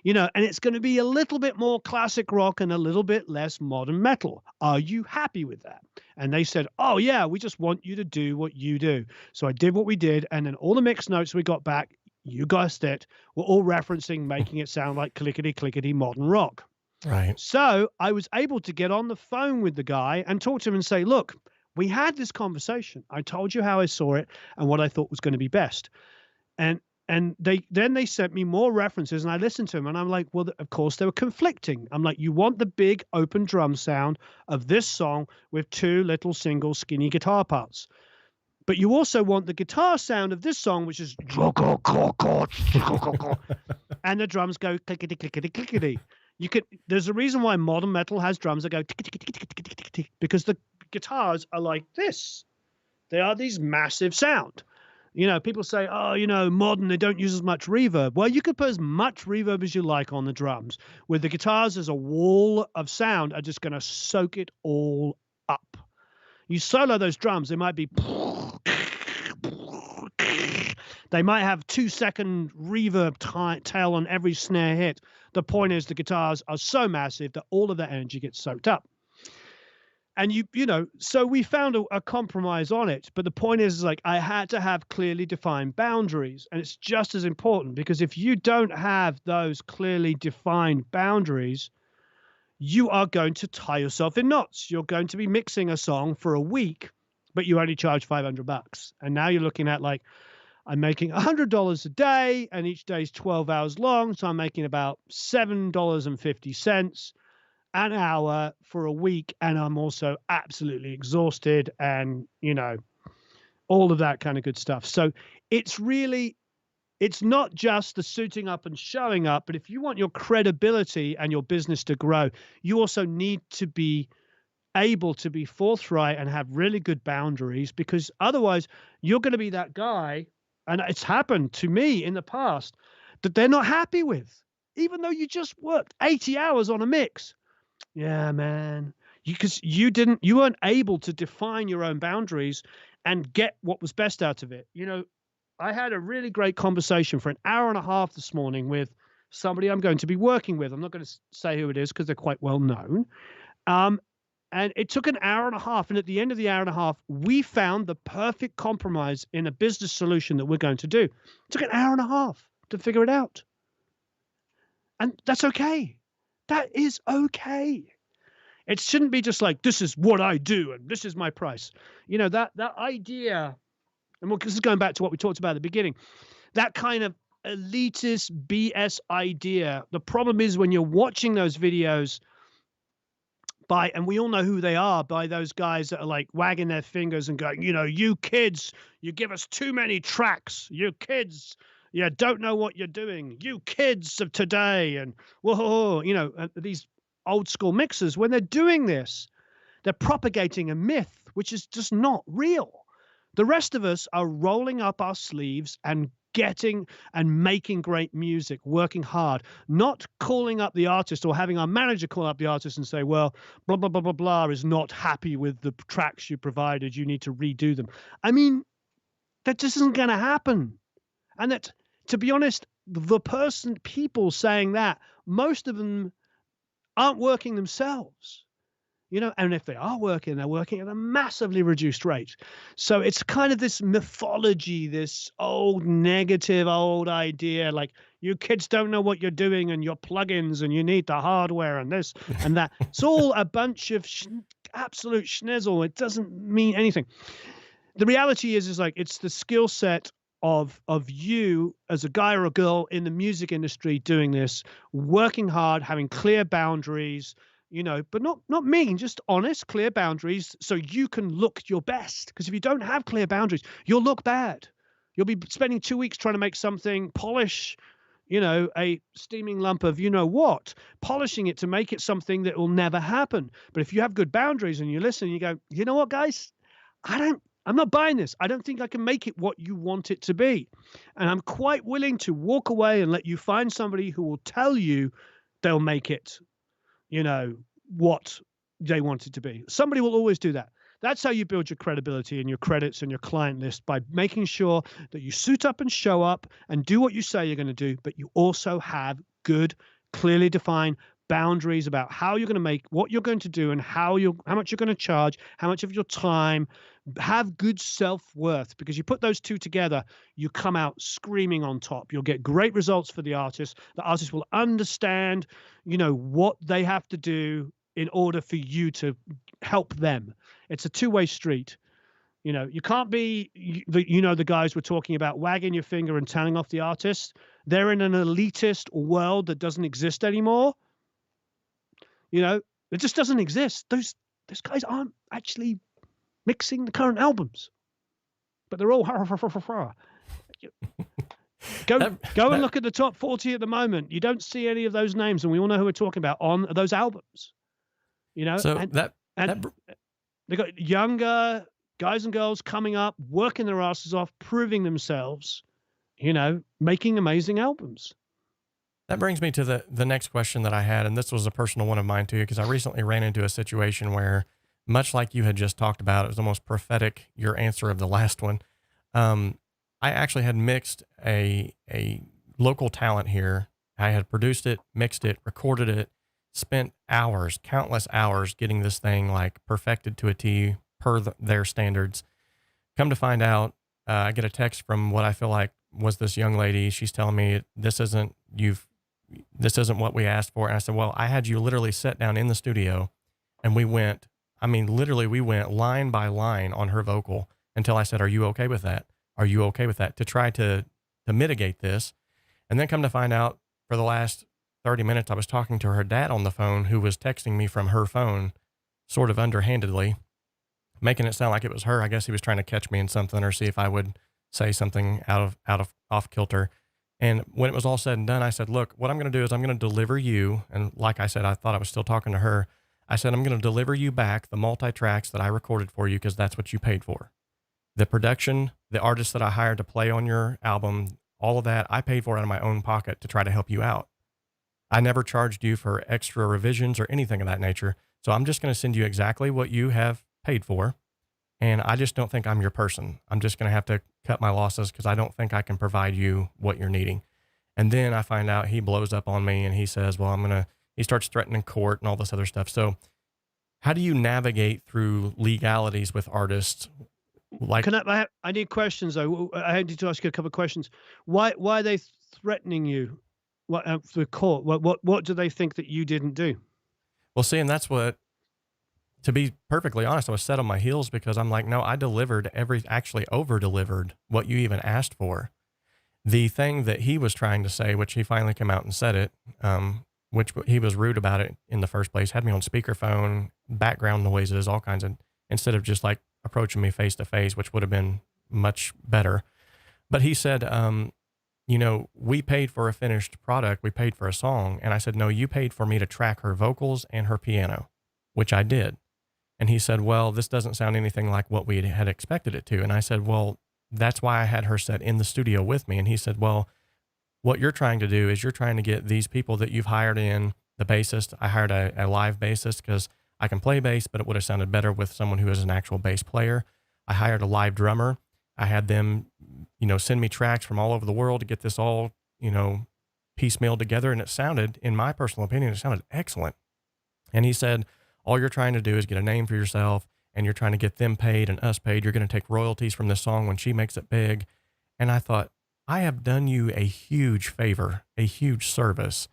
and it's going to be a little bit more classic rock and a little bit less modern metal. Are you happy with that? And they said, oh yeah, we just want you to do what you do. So I did what we did. And then all the mix notes we got back, you guessed it, were all referencing making it sound like clickety modern rock. Right. So I was able to get on the phone with the guy and talk to him and say, look, we had this conversation. I told you how I saw it and what I thought was going to be best. And they sent me more references, and I listened to them, and I'm like, well, of course they were conflicting. I'm like, you want the big open drum sound of this song with two little single skinny guitar parts, but you also want the guitar sound of this song, which is and the drums go clickety clickety clickety. There's a reason why modern metal has drums that go because the guitars are like this. They are these massive sound. People say, oh, modern, they don't use as much reverb. Well, you could put as much reverb as you like on the drums. With the guitars, as a wall of sound are just going to soak it all up. You solo those drums, they might be, they might have 2-second reverb tail on every snare hit. The point is the guitars are so massive that all of that energy gets soaked up. And so we found a compromise on it. But the point is like, I had to have clearly defined boundaries. And it's just as important, because if you don't have those clearly defined boundaries, you are going to tie yourself in knots. You're going to be mixing a song for a week, but you only charge $500. And now you're looking at like, I'm making $100 a day, and each day is 12 hours long. So I'm making about $7.50 an hour for a week, and I'm also absolutely exhausted, and all of that kind of good stuff. So it's not just the suiting up and showing up, but if you want your credibility and your business to grow, you also need to be able to be forthright and have really good boundaries, because otherwise you're going to be that guy, and it's happened to me in the past, that they're not happy with, even though you just worked 80 hours on a mix. Yeah, man. Because you weren't able to define your own boundaries and get what was best out of it. I had a really great conversation for an hour and a half this morning with somebody I'm going to be working with. I'm not going to say who it is because they're quite well known. And it took an hour and a half. And at the end of the hour and a half, we found the perfect compromise in a business solution that we're going to do. It took an hour and a half to figure it out. And that's okay. That is okay. It shouldn't be just like, this is what I do and this is my price. That idea, and this is going back to what we talked about at the beginning, that kind of elitist BS idea. The problem is when you're watching those videos and we all know who they are, by those guys that are like wagging their fingers and going, you kids, you give us too many tracks. You kids, you don't know what you're doing. You kids of today. And whoa, these old school mixers, when they're doing this, they're propagating a myth, which is just not real. The rest of us are rolling up our sleeves and getting and making great music, working hard, not calling up the artist or having our manager call up the artist and say, well, blah, blah, blah, blah, blah is not happy with the tracks you provided. You need to redo them. I mean, that just isn't going to happen. And that, to be honest, people saying that, most of them aren't working themselves, and if they are working, they're working at a massively reduced rate. So it's kind of this mythology, this old negative old idea, like you kids don't know what you're doing and your plugins and you need the hardware and this and that. It's all a bunch of absolute schnizzle. It doesn't mean anything. The reality is like, it's the skill set of you as a guy or a girl in the music industry doing this, working hard, having clear boundaries, but not mean, just honest, clear boundaries so you can look your best. Because if you don't have clear boundaries, you'll look bad. You'll be spending 2 weeks trying to make something polish, a steaming lump of what, polishing it to make it something that will never happen. But if you have good boundaries and you listen, you go, you know what, guys, I'm not buying this. I don't think I can make it what you want it to be. And I'm quite willing to walk away and let you find somebody who will tell you they'll make it, what they want it to be. Somebody will always do that. That's how you build your credibility and your credits and your client list, by making sure that you suit up and show up and do what you say you're going to do, but you also have good, clearly defined boundaries about how you're going to make, what you're going to do, and how much you're going to charge, how much of your time. Have good self-worth, because you put those two together, you come out screaming on top. You'll get great results for the artist. The artist will understand, what they have to do in order for you to help them. It's a two-way street. You can't be, the guys we're talking about, wagging your finger and telling off the artist. They're in an elitist world that doesn't exist anymore. It just doesn't exist. Those guys aren't actually mixing the current albums, but they're all Go and look at the top 40 at the moment. You don't see any of those names, and we all know who we're talking about on those albums. So they got younger guys and girls coming up, working their asses off, proving themselves, making amazing albums. that brings me to the next question that I had, and this was a personal one of mine too, because I recently ran into a situation where, much like you had just talked about, it was almost prophetic, your answer of the last one. I actually had mixed a local talent here. I had produced it, mixed it, recorded it, spent hours, countless hours getting this thing like perfected to a T per their standards. Come to find out, I get a text from what I feel like was this young lady. She's telling me, this isn't what we asked for. And I said, well, I had you literally sit down in the studio, and we went line by line on her vocal until I said, are you okay with that? Are you okay with that? To try to mitigate this. And then come to find out, for the last 30 minutes, I was talking to her dad on the phone, who was texting me from her phone, sort of underhandedly, making it sound like it was her. I guess he was trying to catch me in something or see if I would say something off kilter. And when it was all said and done, I said, look, what I'm going to do is I'm going to deliver you. And like I said, I thought I was still talking to her. I said, I'm going to deliver you back the multi-tracks that I recorded for you, because that's what you paid for. The production, the artists that I hired to play on your album, all of that, I paid for out of my own pocket to try to help you out. I never charged you for extra revisions or anything of that nature. So I'm just going to send you exactly what you have paid for. And I just don't think I'm your person. I'm just going to have to cut my losses, because I don't think I can provide you what you're needing. And then I find out he blows up on me, and he says, well, he starts threatening court and all this other stuff. So how do you navigate through legalities with artists? Like, I need questions though. I need to ask you a couple of questions. Why are they threatening you? What the court? What do they think that you didn't do? well, see, and that's what, to be perfectly honest, I was set on my heels, because I'm like, no, I delivered actually over-delivered what you even asked for. The thing that he was trying to say, which he finally came out and said it, which he was rude about it in the first place, had me on speakerphone, background noises, all kinds of, instead of just like approaching me face to face, which would have been much better. But he said, we paid for a finished product. We paid for a song. And I said, no, you paid for me to track her vocals and her piano, which I did. And he said, well, this doesn't sound anything like what we had expected it to. And I said, well, that's why I had her set in the studio with me. And he said, well, what you're trying to do is you're trying to get these people that you've hired in, the bassist. I hired a live bassist because I can play bass, but it would have sounded better with someone who is an actual bass player. I hired a live drummer. I had them, send me tracks from all over the world to get this all, piecemeal together. And it sounded, in my personal opinion, it sounded excellent. And he said, all you're trying to do is get a name for yourself, and you're trying to get them paid and us paid. You're going to take royalties from this song when she makes it big. And I thought, I have done you a huge favor, a huge service.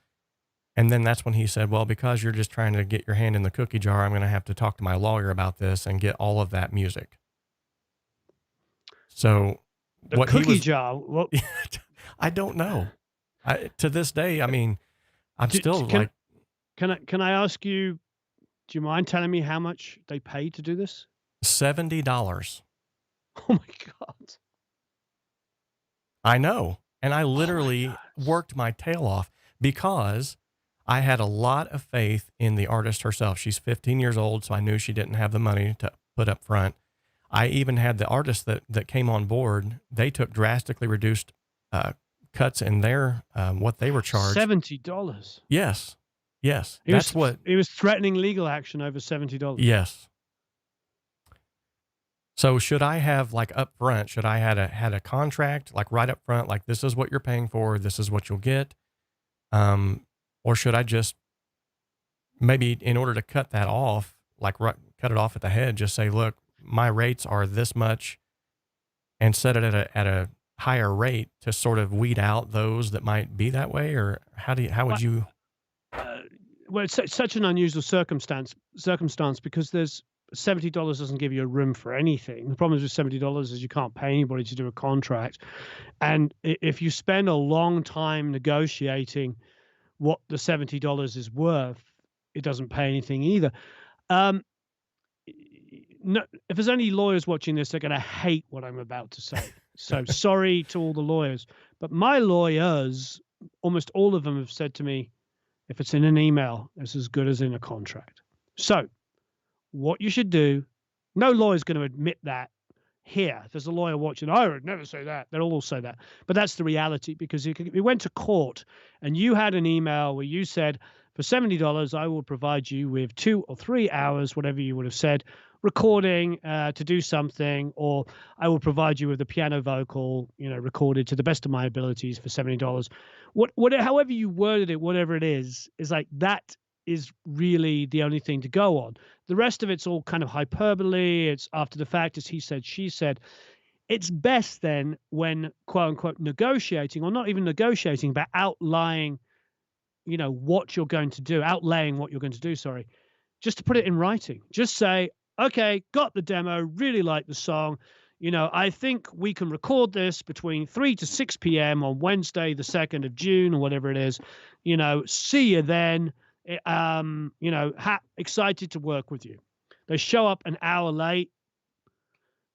And then that's when he said, well, because you're just trying to get your hand in the cookie jar, I'm going to have to talk to my lawyer about this and get all of that music. So the cookie jar, well, I don't know. To this day, I mean, I'm still like, can I ask you, do you mind telling me how much they paid to do this? $70. Oh my God. I know. And I literally worked my tail off because I had a lot of faith in the artist herself. She's 15 years old, so I knew she didn't have the money to put up front. I even had the artists that came on board. They took drastically reduced cuts in their what they were charged. $70. Yes, yes, He that's was what. he was threatening legal action over $70. Yes. So should I have like up front? Should I had a contract like right up front, like this is what you're paying for, this is what you'll get, or should I just maybe in order to cut that off, like cut it off at the head, just say, look, my rates are this much, and set it at a higher rate to sort of weed out those that might be that way, or how would Well, you? well, it's such an unusual circumstance because there's $70 doesn't give you a room for anything. The problem with $70 is you can't pay anybody to do a contract, and if you spend a long time negotiating what the $70 is worth, it doesn't pay anything either. Um, no, if there's any lawyers watching this, they're going to hate what I'm about to say. So sorry to all the lawyers, but my lawyers, almost all of them, have said to me, if it's in an email, it's as good as in a contract. So what you should do, no lawyer's going to admit that here. If there's a lawyer watching, I would never say that. They'll all say that. But that's the reality, because if we went to court and you had an email where you said, for $70, I will provide you with 2 or 3 hours, whatever you would have said, recording to do something, or I will provide you with a piano vocal, recorded to the best of my abilities for $70. However you worded it, whatever it is like that is really the only thing to go on. The rest of it's all kind of hyperbole. It's after the fact. It's he said, she said. It's best then when, quote unquote, negotiating, or not even negotiating, but outlaying what you're going to do, sorry, just to put it in writing. Just say, okay, got the demo, really like the song. I think we can record this between 3 to 6 p.m. on Wednesday, the 2nd of June, or whatever it is. See you then. Excited to work with you. They show up an hour late.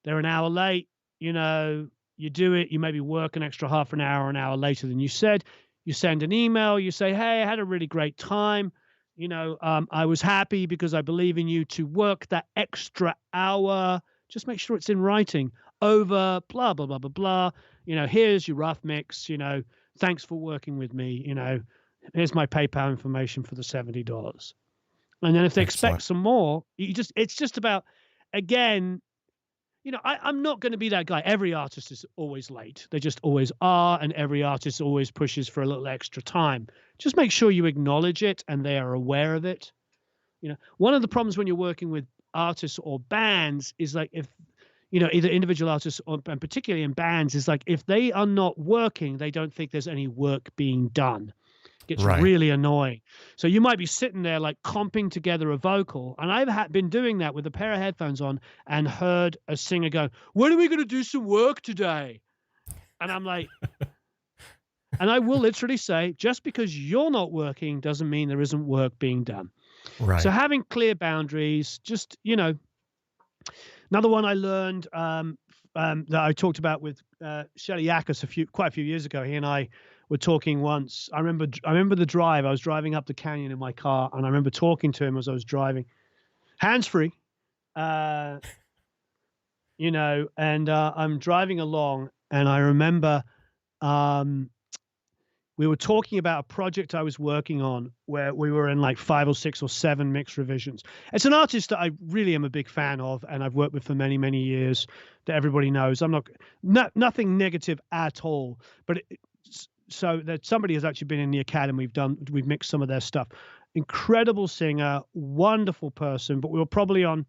They're an hour late. You do it. You maybe work an extra half an hour later than you said. You send an email. You say, hey, I had a really great time. I was happy because I believe in you to work that extra hour. Just make sure it's in writing over blah, blah, blah, blah, blah. Here's your rough mix. Thanks for working with me. Here's my PayPal information for the $70. And then if they expect some more, it's just about, again, I'm not going to be that guy. Every artist is always late. They just always are. And every artist always pushes for a little extra time. Just make sure you acknowledge it and they are aware of it. One of the problems when you're working with artists or bands is like if, either individual artists and particularly in bands, is like if they are not working, they don't think there's any work being done. Gets really annoying. So you might be sitting there like comping together a vocal, and I've been doing that with a pair of headphones on and heard a singer go, when are we going to do some work today? And I'm like, and I will literally say, just because you're not working doesn't mean there isn't work being done. Right. So having clear boundaries, just, another one I learned that I talked about with Shelley Yakus quite a few years ago. He and I were talking once. I remember the drive. I was driving up the canyon in my car, and I remember talking to him as I was driving, hands-free, and I'm driving along, and I remember we were talking about a project I was working on where we were in like 5 or 6 or 7 mix revisions. It's an artist that I really am a big fan of, and I've worked with for many, many years, that everybody knows. I'm nothing negative at all, but so that somebody has actually been in the academy. We've mixed some of their stuff. Incredible singer, wonderful person, but we were probably on,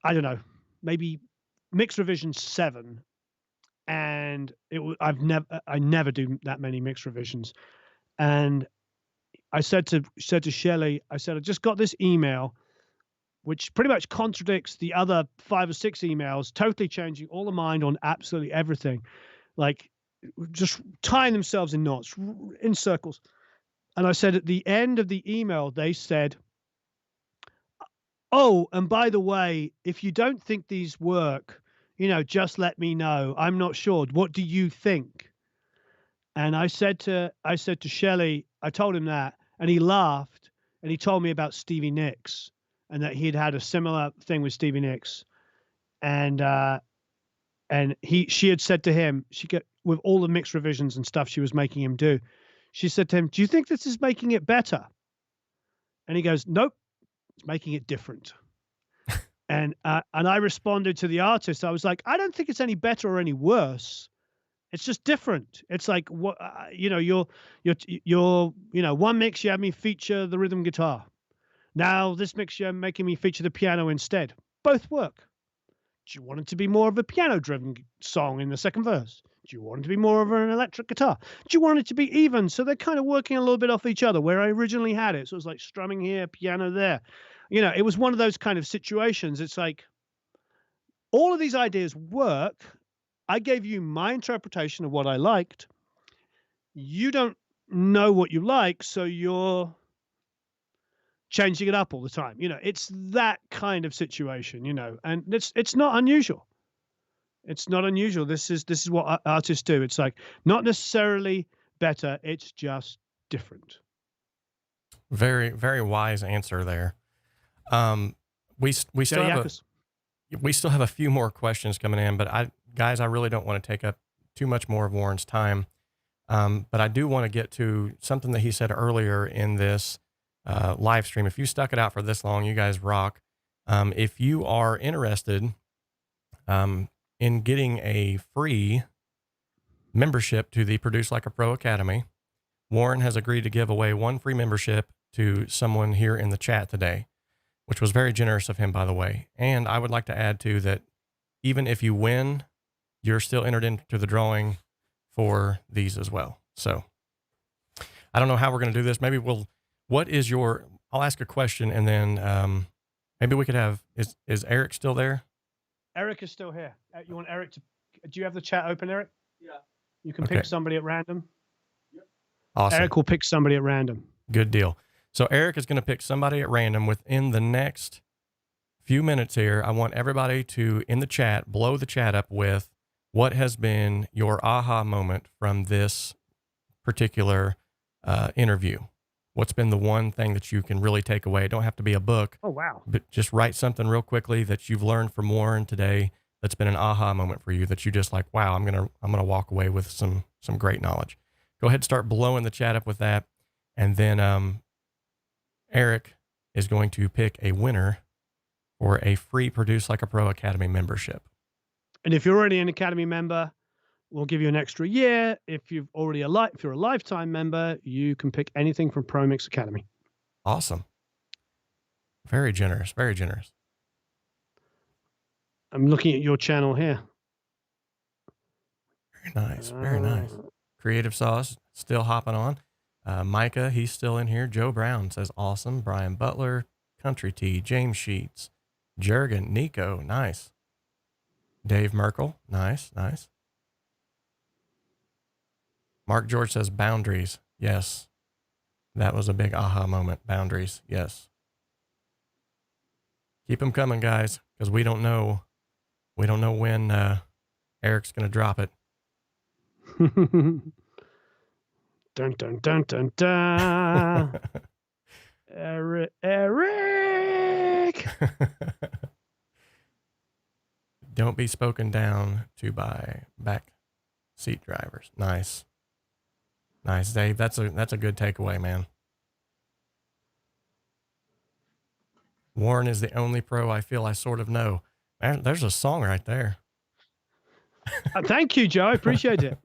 I don't know, maybe mix revision 7. And I never do that many mix revisions. And I said to Shelley, I just got this email, which pretty much contradicts the other 5 or 6 emails, totally changing all the mind on absolutely everything. Like, just tying themselves in knots, in circles. And I said at the end of the email, they said, oh, and by the way, if you don't think these work, just let me know. I'm not sure. What do you think? And I said to Shelley, I told him that, and he laughed, and he told me about Stevie Nicks, and that he'd had a similar thing with Stevie Nicks, and she had said to him, she got with all the mix revisions and stuff she was making him do, she said to him, "Do you think this is making it better?" And he goes, "Nope, it's making it different." And I responded to the artist. I was like, "I don't think it's any better or any worse. It's just different." It's like what one mix you have me feature the rhythm guitar. Now this mix you're making me feature the piano instead. Both work. Do you want it to be more of a piano-driven song in the second verse? Do you want it to be more of an electric guitar? Do you want it to be even? So they're kind of working a little bit off each other where I originally had it. So it was like strumming here, piano there. It was one of those kind of situations. It's like all of these ideas work. I gave you my interpretation of what I liked. You don't know what you like, so you're changing it up all the time. It's that kind of situation, and it's not unusual. It's not unusual. This is what artists do. It's like not necessarily better, it's just different. Very, very wise answer there. We still have Yakis. we still have a few more questions coming in, but guys, I really don't want to take up too much more of Warren's time. But I do want to get to something that he said earlier in this live stream. If you stuck it out for this long, you guys rock. If you are interested in getting a free membership to the Produce Like a Pro Academy, Warren has agreed to give away one free membership to someone here in the chat today, which was very generous of him, by the way. And I would like to add too that even if you win, you're still entered into the drawing for these as well. So I don't know how we're going to do this. Maybe I'll ask a question and then maybe we could have, is Eric still there? Eric is still here. You want Eric do you have the chat open, Eric? Yeah. You can Okay. pick somebody at random. Yep. Awesome. Eric will pick somebody at random. Good deal. So Eric is going to pick somebody at random within the next few minutes here. I want everybody to, in the chat, blow the chat up with what has been your aha moment from this particular interview. What's been the one thing that you can really take away? It don't have to be a book. Oh, wow. But just write something real quickly that you've learned from Warren today that's been an aha moment for you, that you just like, wow, I'm gonna walk away with some great knowledge. Go ahead and start blowing the chat up with that. And then Eric is going to pick a winner for a free Produce Like a Pro Academy membership. And if you're already an Academy member, we'll give you an extra year. If you're a lifetime member, you can pick anything from Pro Mix Academy. Awesome. Very generous, very generous. I'm looking at your channel here. Very nice, very nice. Creative Sauce still hopping on. Micah, he's still in here. Joe Brown says awesome. Brian Butler, Country Tea, James Sheets, Jurgen, Nico, nice. Dave Merkel, nice. Mark George says boundaries. Yes. That was a big aha moment. Boundaries. Yes. Keep them coming, guys, because we don't know when Eric's going to drop it. Dun, dun, dun, dun, dun. Eric. Don't be spoken down to by back seat drivers. Nice, Dave. That's a good takeaway, man. Warren is the only pro I feel I sort of know. Man, there's a song right there. Thank you, Joe. I appreciate it.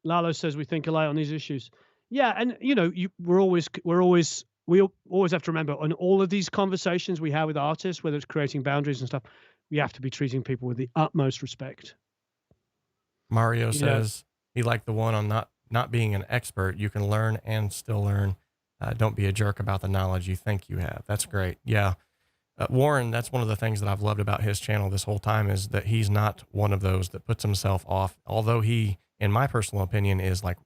Lalo says we think alike on these issues. Yeah, and we always have to remember on all of these conversations we have with artists, whether it's creating boundaries and stuff, we have to be treating people with the utmost respect. Mario says he liked the one on not being an expert. You can learn and still learn. Don't be a jerk about the knowledge you think you have. That's great. Yeah. Warren, that's one of the things that I've loved about his channel this whole time is that he's not one of those that puts himself off. Although he, in my personal opinion, is like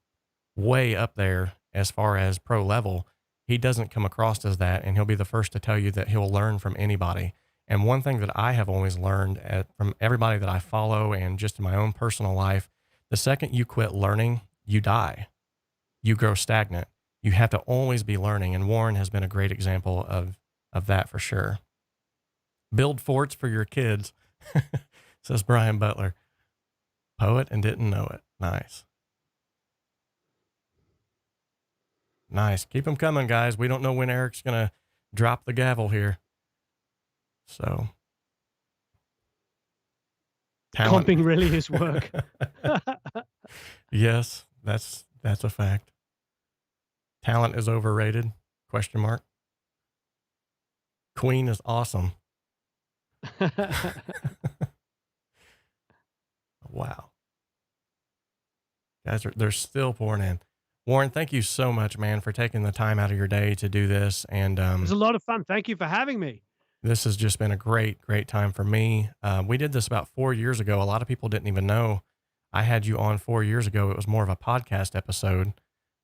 way up there as far as pro level, he doesn't come across as that. And he'll be the first to tell you that he'll learn from anybody. And one thing that I have always learned from everybody that I follow and just in my own personal life, The second you quit learning, you die. You grow stagnant. You have to always be learning. And Warren has been a great example of that for sure. Build forts for your kids, says Brian Butler. Poet and didn't know it. Nice. Nice. Keep them coming, guys. We don't know when Eric's going to drop the gavel here. So. Talent. Comping really is work. Yes, that's a fact. Talent is overrated? Question mark. Queen is awesome. Wow. Guys, they're still pouring in. Warren, thank you so much, man, for taking the time out of your day to do this. And It was a lot of fun. Thank you for having me. this has just been a great time for me. We did this about 4 years ago. A lot of people didn't even know I had you on 4 years ago. It was more of a podcast episode.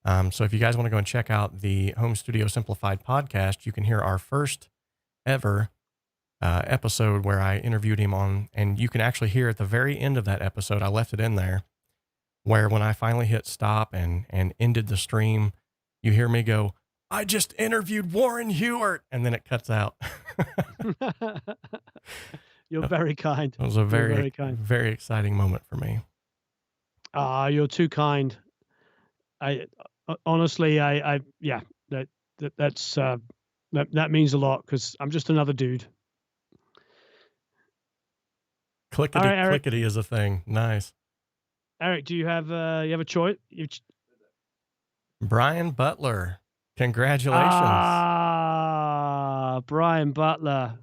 So if you guys want to go and check out the Home Studio Simplified podcast, you can hear our first ever episode where I interviewed him on, and you can actually hear at the very end of that episode, I left it in there, where when I finally hit stop and ended the stream, you hear me go, I just interviewed Warren Huart, and then it cuts out. You're very kind. It was a very kind. very exciting moment for me. You're too kind. Honestly, yeah, that means a lot, because I'm just another dude. Clickety, All right, Eric. clickety is a thing. Nice. Eric, do you have a choice? Brian Butler. Congratulations. Brian Butler.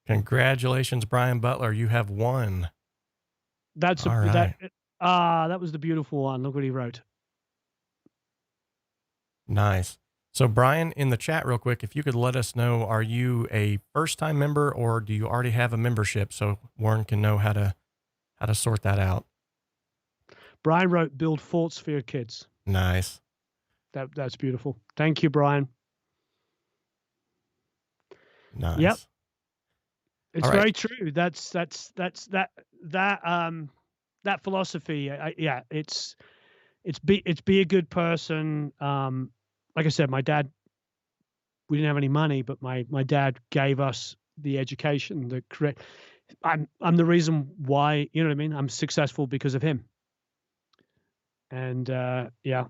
Congratulations, Brian Butler. You have won. That's All right. that was the beautiful one. Look what he wrote. Nice. So Brian, in the chat real quick, if you could let us know, are you a first-time member or do you already have a membership so Warren can know how to sort that out? Brian wrote, build forts for your kids. Nice. That's beautiful. Thank you, Brian. Nice. Yep. It's All right. very true. That's that philosophy. Yeah, it's be a good person. Like I said, my dad, we didn't have any money, but my dad gave us the education, the correct. I'm the reason why, you know what I mean? I'm successful because of him. And yeah.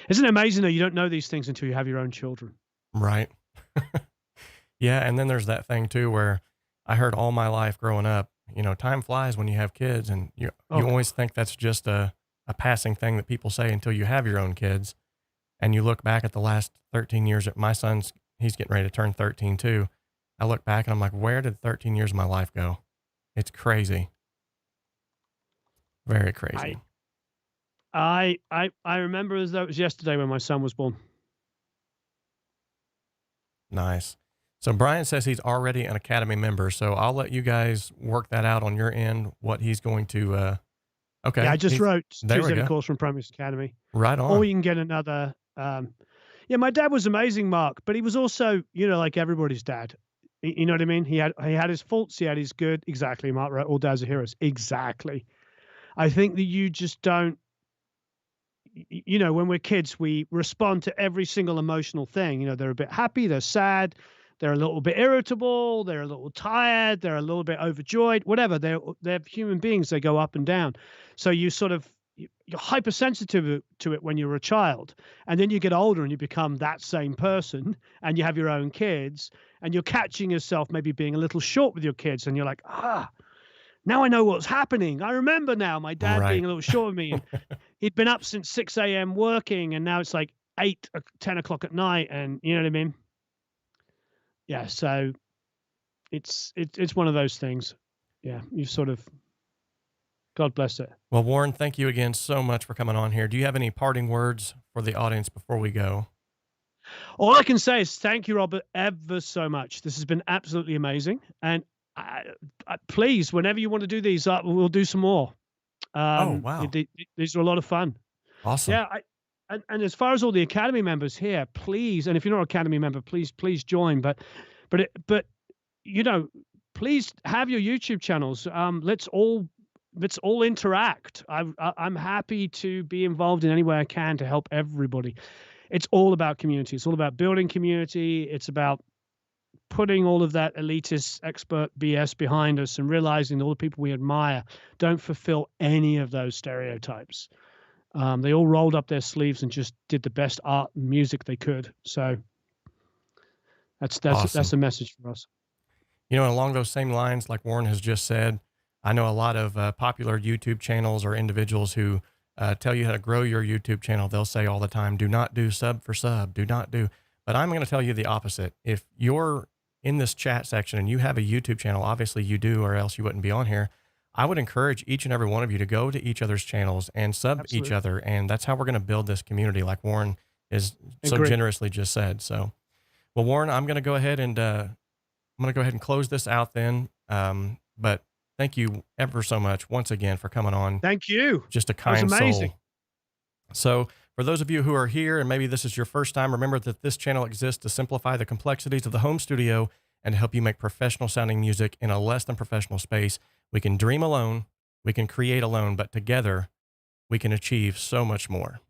Isn't it amazing that you don't know these things until you have your own children? Right. Yeah. And then there's that thing too, where I heard all my life growing up, time flies when you have kids, and you always think that's just a passing thing that people say until you have your own kids. And you look back at the last 13 years, my son's, he's getting ready to turn 13 too. I look back and I'm like, where did 13 years of my life go? It's crazy. Very crazy. I remember as though it was yesterday when my son was born. Nice. So Brian says he's already an Academy member, so I'll let you guys work that out on your end, what he's going to, okay. Yeah, I just wrote there we 2 go. course from Promise Academy. Right on. Or you can get another, yeah, my dad was amazing, Mark, but he was also, like everybody's dad. You know what I mean? He had his faults, he had his good. Exactly, Mark, right? All dads are heroes. Exactly. I think that you just don't, when we're kids, we respond to every single emotional thing. They're a bit happy, they're sad, they're a little bit irritable, they're a little tired, they're a little bit overjoyed, whatever. They're human beings. They go up and down. So you're hypersensitive to it when you're a child, and then you get older and you become that same person, and you have your own kids, and you're catching yourself maybe being a little short with your kids, and you're like, now I know what's happening. I remember now my dad being a little short of me, and he'd been up since 6 a.m. working, and now it's like 8 or 10 o'clock at night, and you know what I mean? Yeah, so it's one of those things. Yeah, you sort of, God bless it. Well, Warren, thank you again so much for coming on here. Do you have any parting words for the audience before we go? All I can say is thank you, Robert, ever so much. This has been absolutely amazing. And please, whenever you want to do these, we'll do some more. Oh, wow. These are a lot of fun. Awesome. Yeah. And as far as all the Academy members here, please, and if you're not an Academy member, please join. But please have your YouTube channels. Let's all let's all interact. I'm happy to be involved in any way I can to help everybody. It's all about community. It's all about building community. It's about putting all of that elitist expert BS behind us and realizing all the people we admire don't fulfill any of those stereotypes. They all rolled up their sleeves and just did the best art and music they could. So that's Awesome. a message for us. You know, along those same lines, like Warren has just said, I know a lot of popular YouTube channels or individuals who tell you how to grow your YouTube channel. They'll say all the time, do not do sub for sub, do not do. But I'm going to tell you the opposite. If you're in this chat section and you have a YouTube channel, obviously you do, or else you wouldn't be on here. I would encourage each and every one of you to go to each other's channels and sub each Absolutely. other. And that's how we're going to build this community, like Warren is so Agree. generously just said. So, well, Warren, I'm going to go ahead and close this out then. But thank you ever so much once again for coming on. Thank you. Just a That was kind amazing. soul. So for those of you who are here and maybe this is your first time, remember that this channel exists to simplify the complexities of the home studio and to help you make professional sounding music in a less than professional space. We can dream alone, we can create alone, but together we can achieve so much more.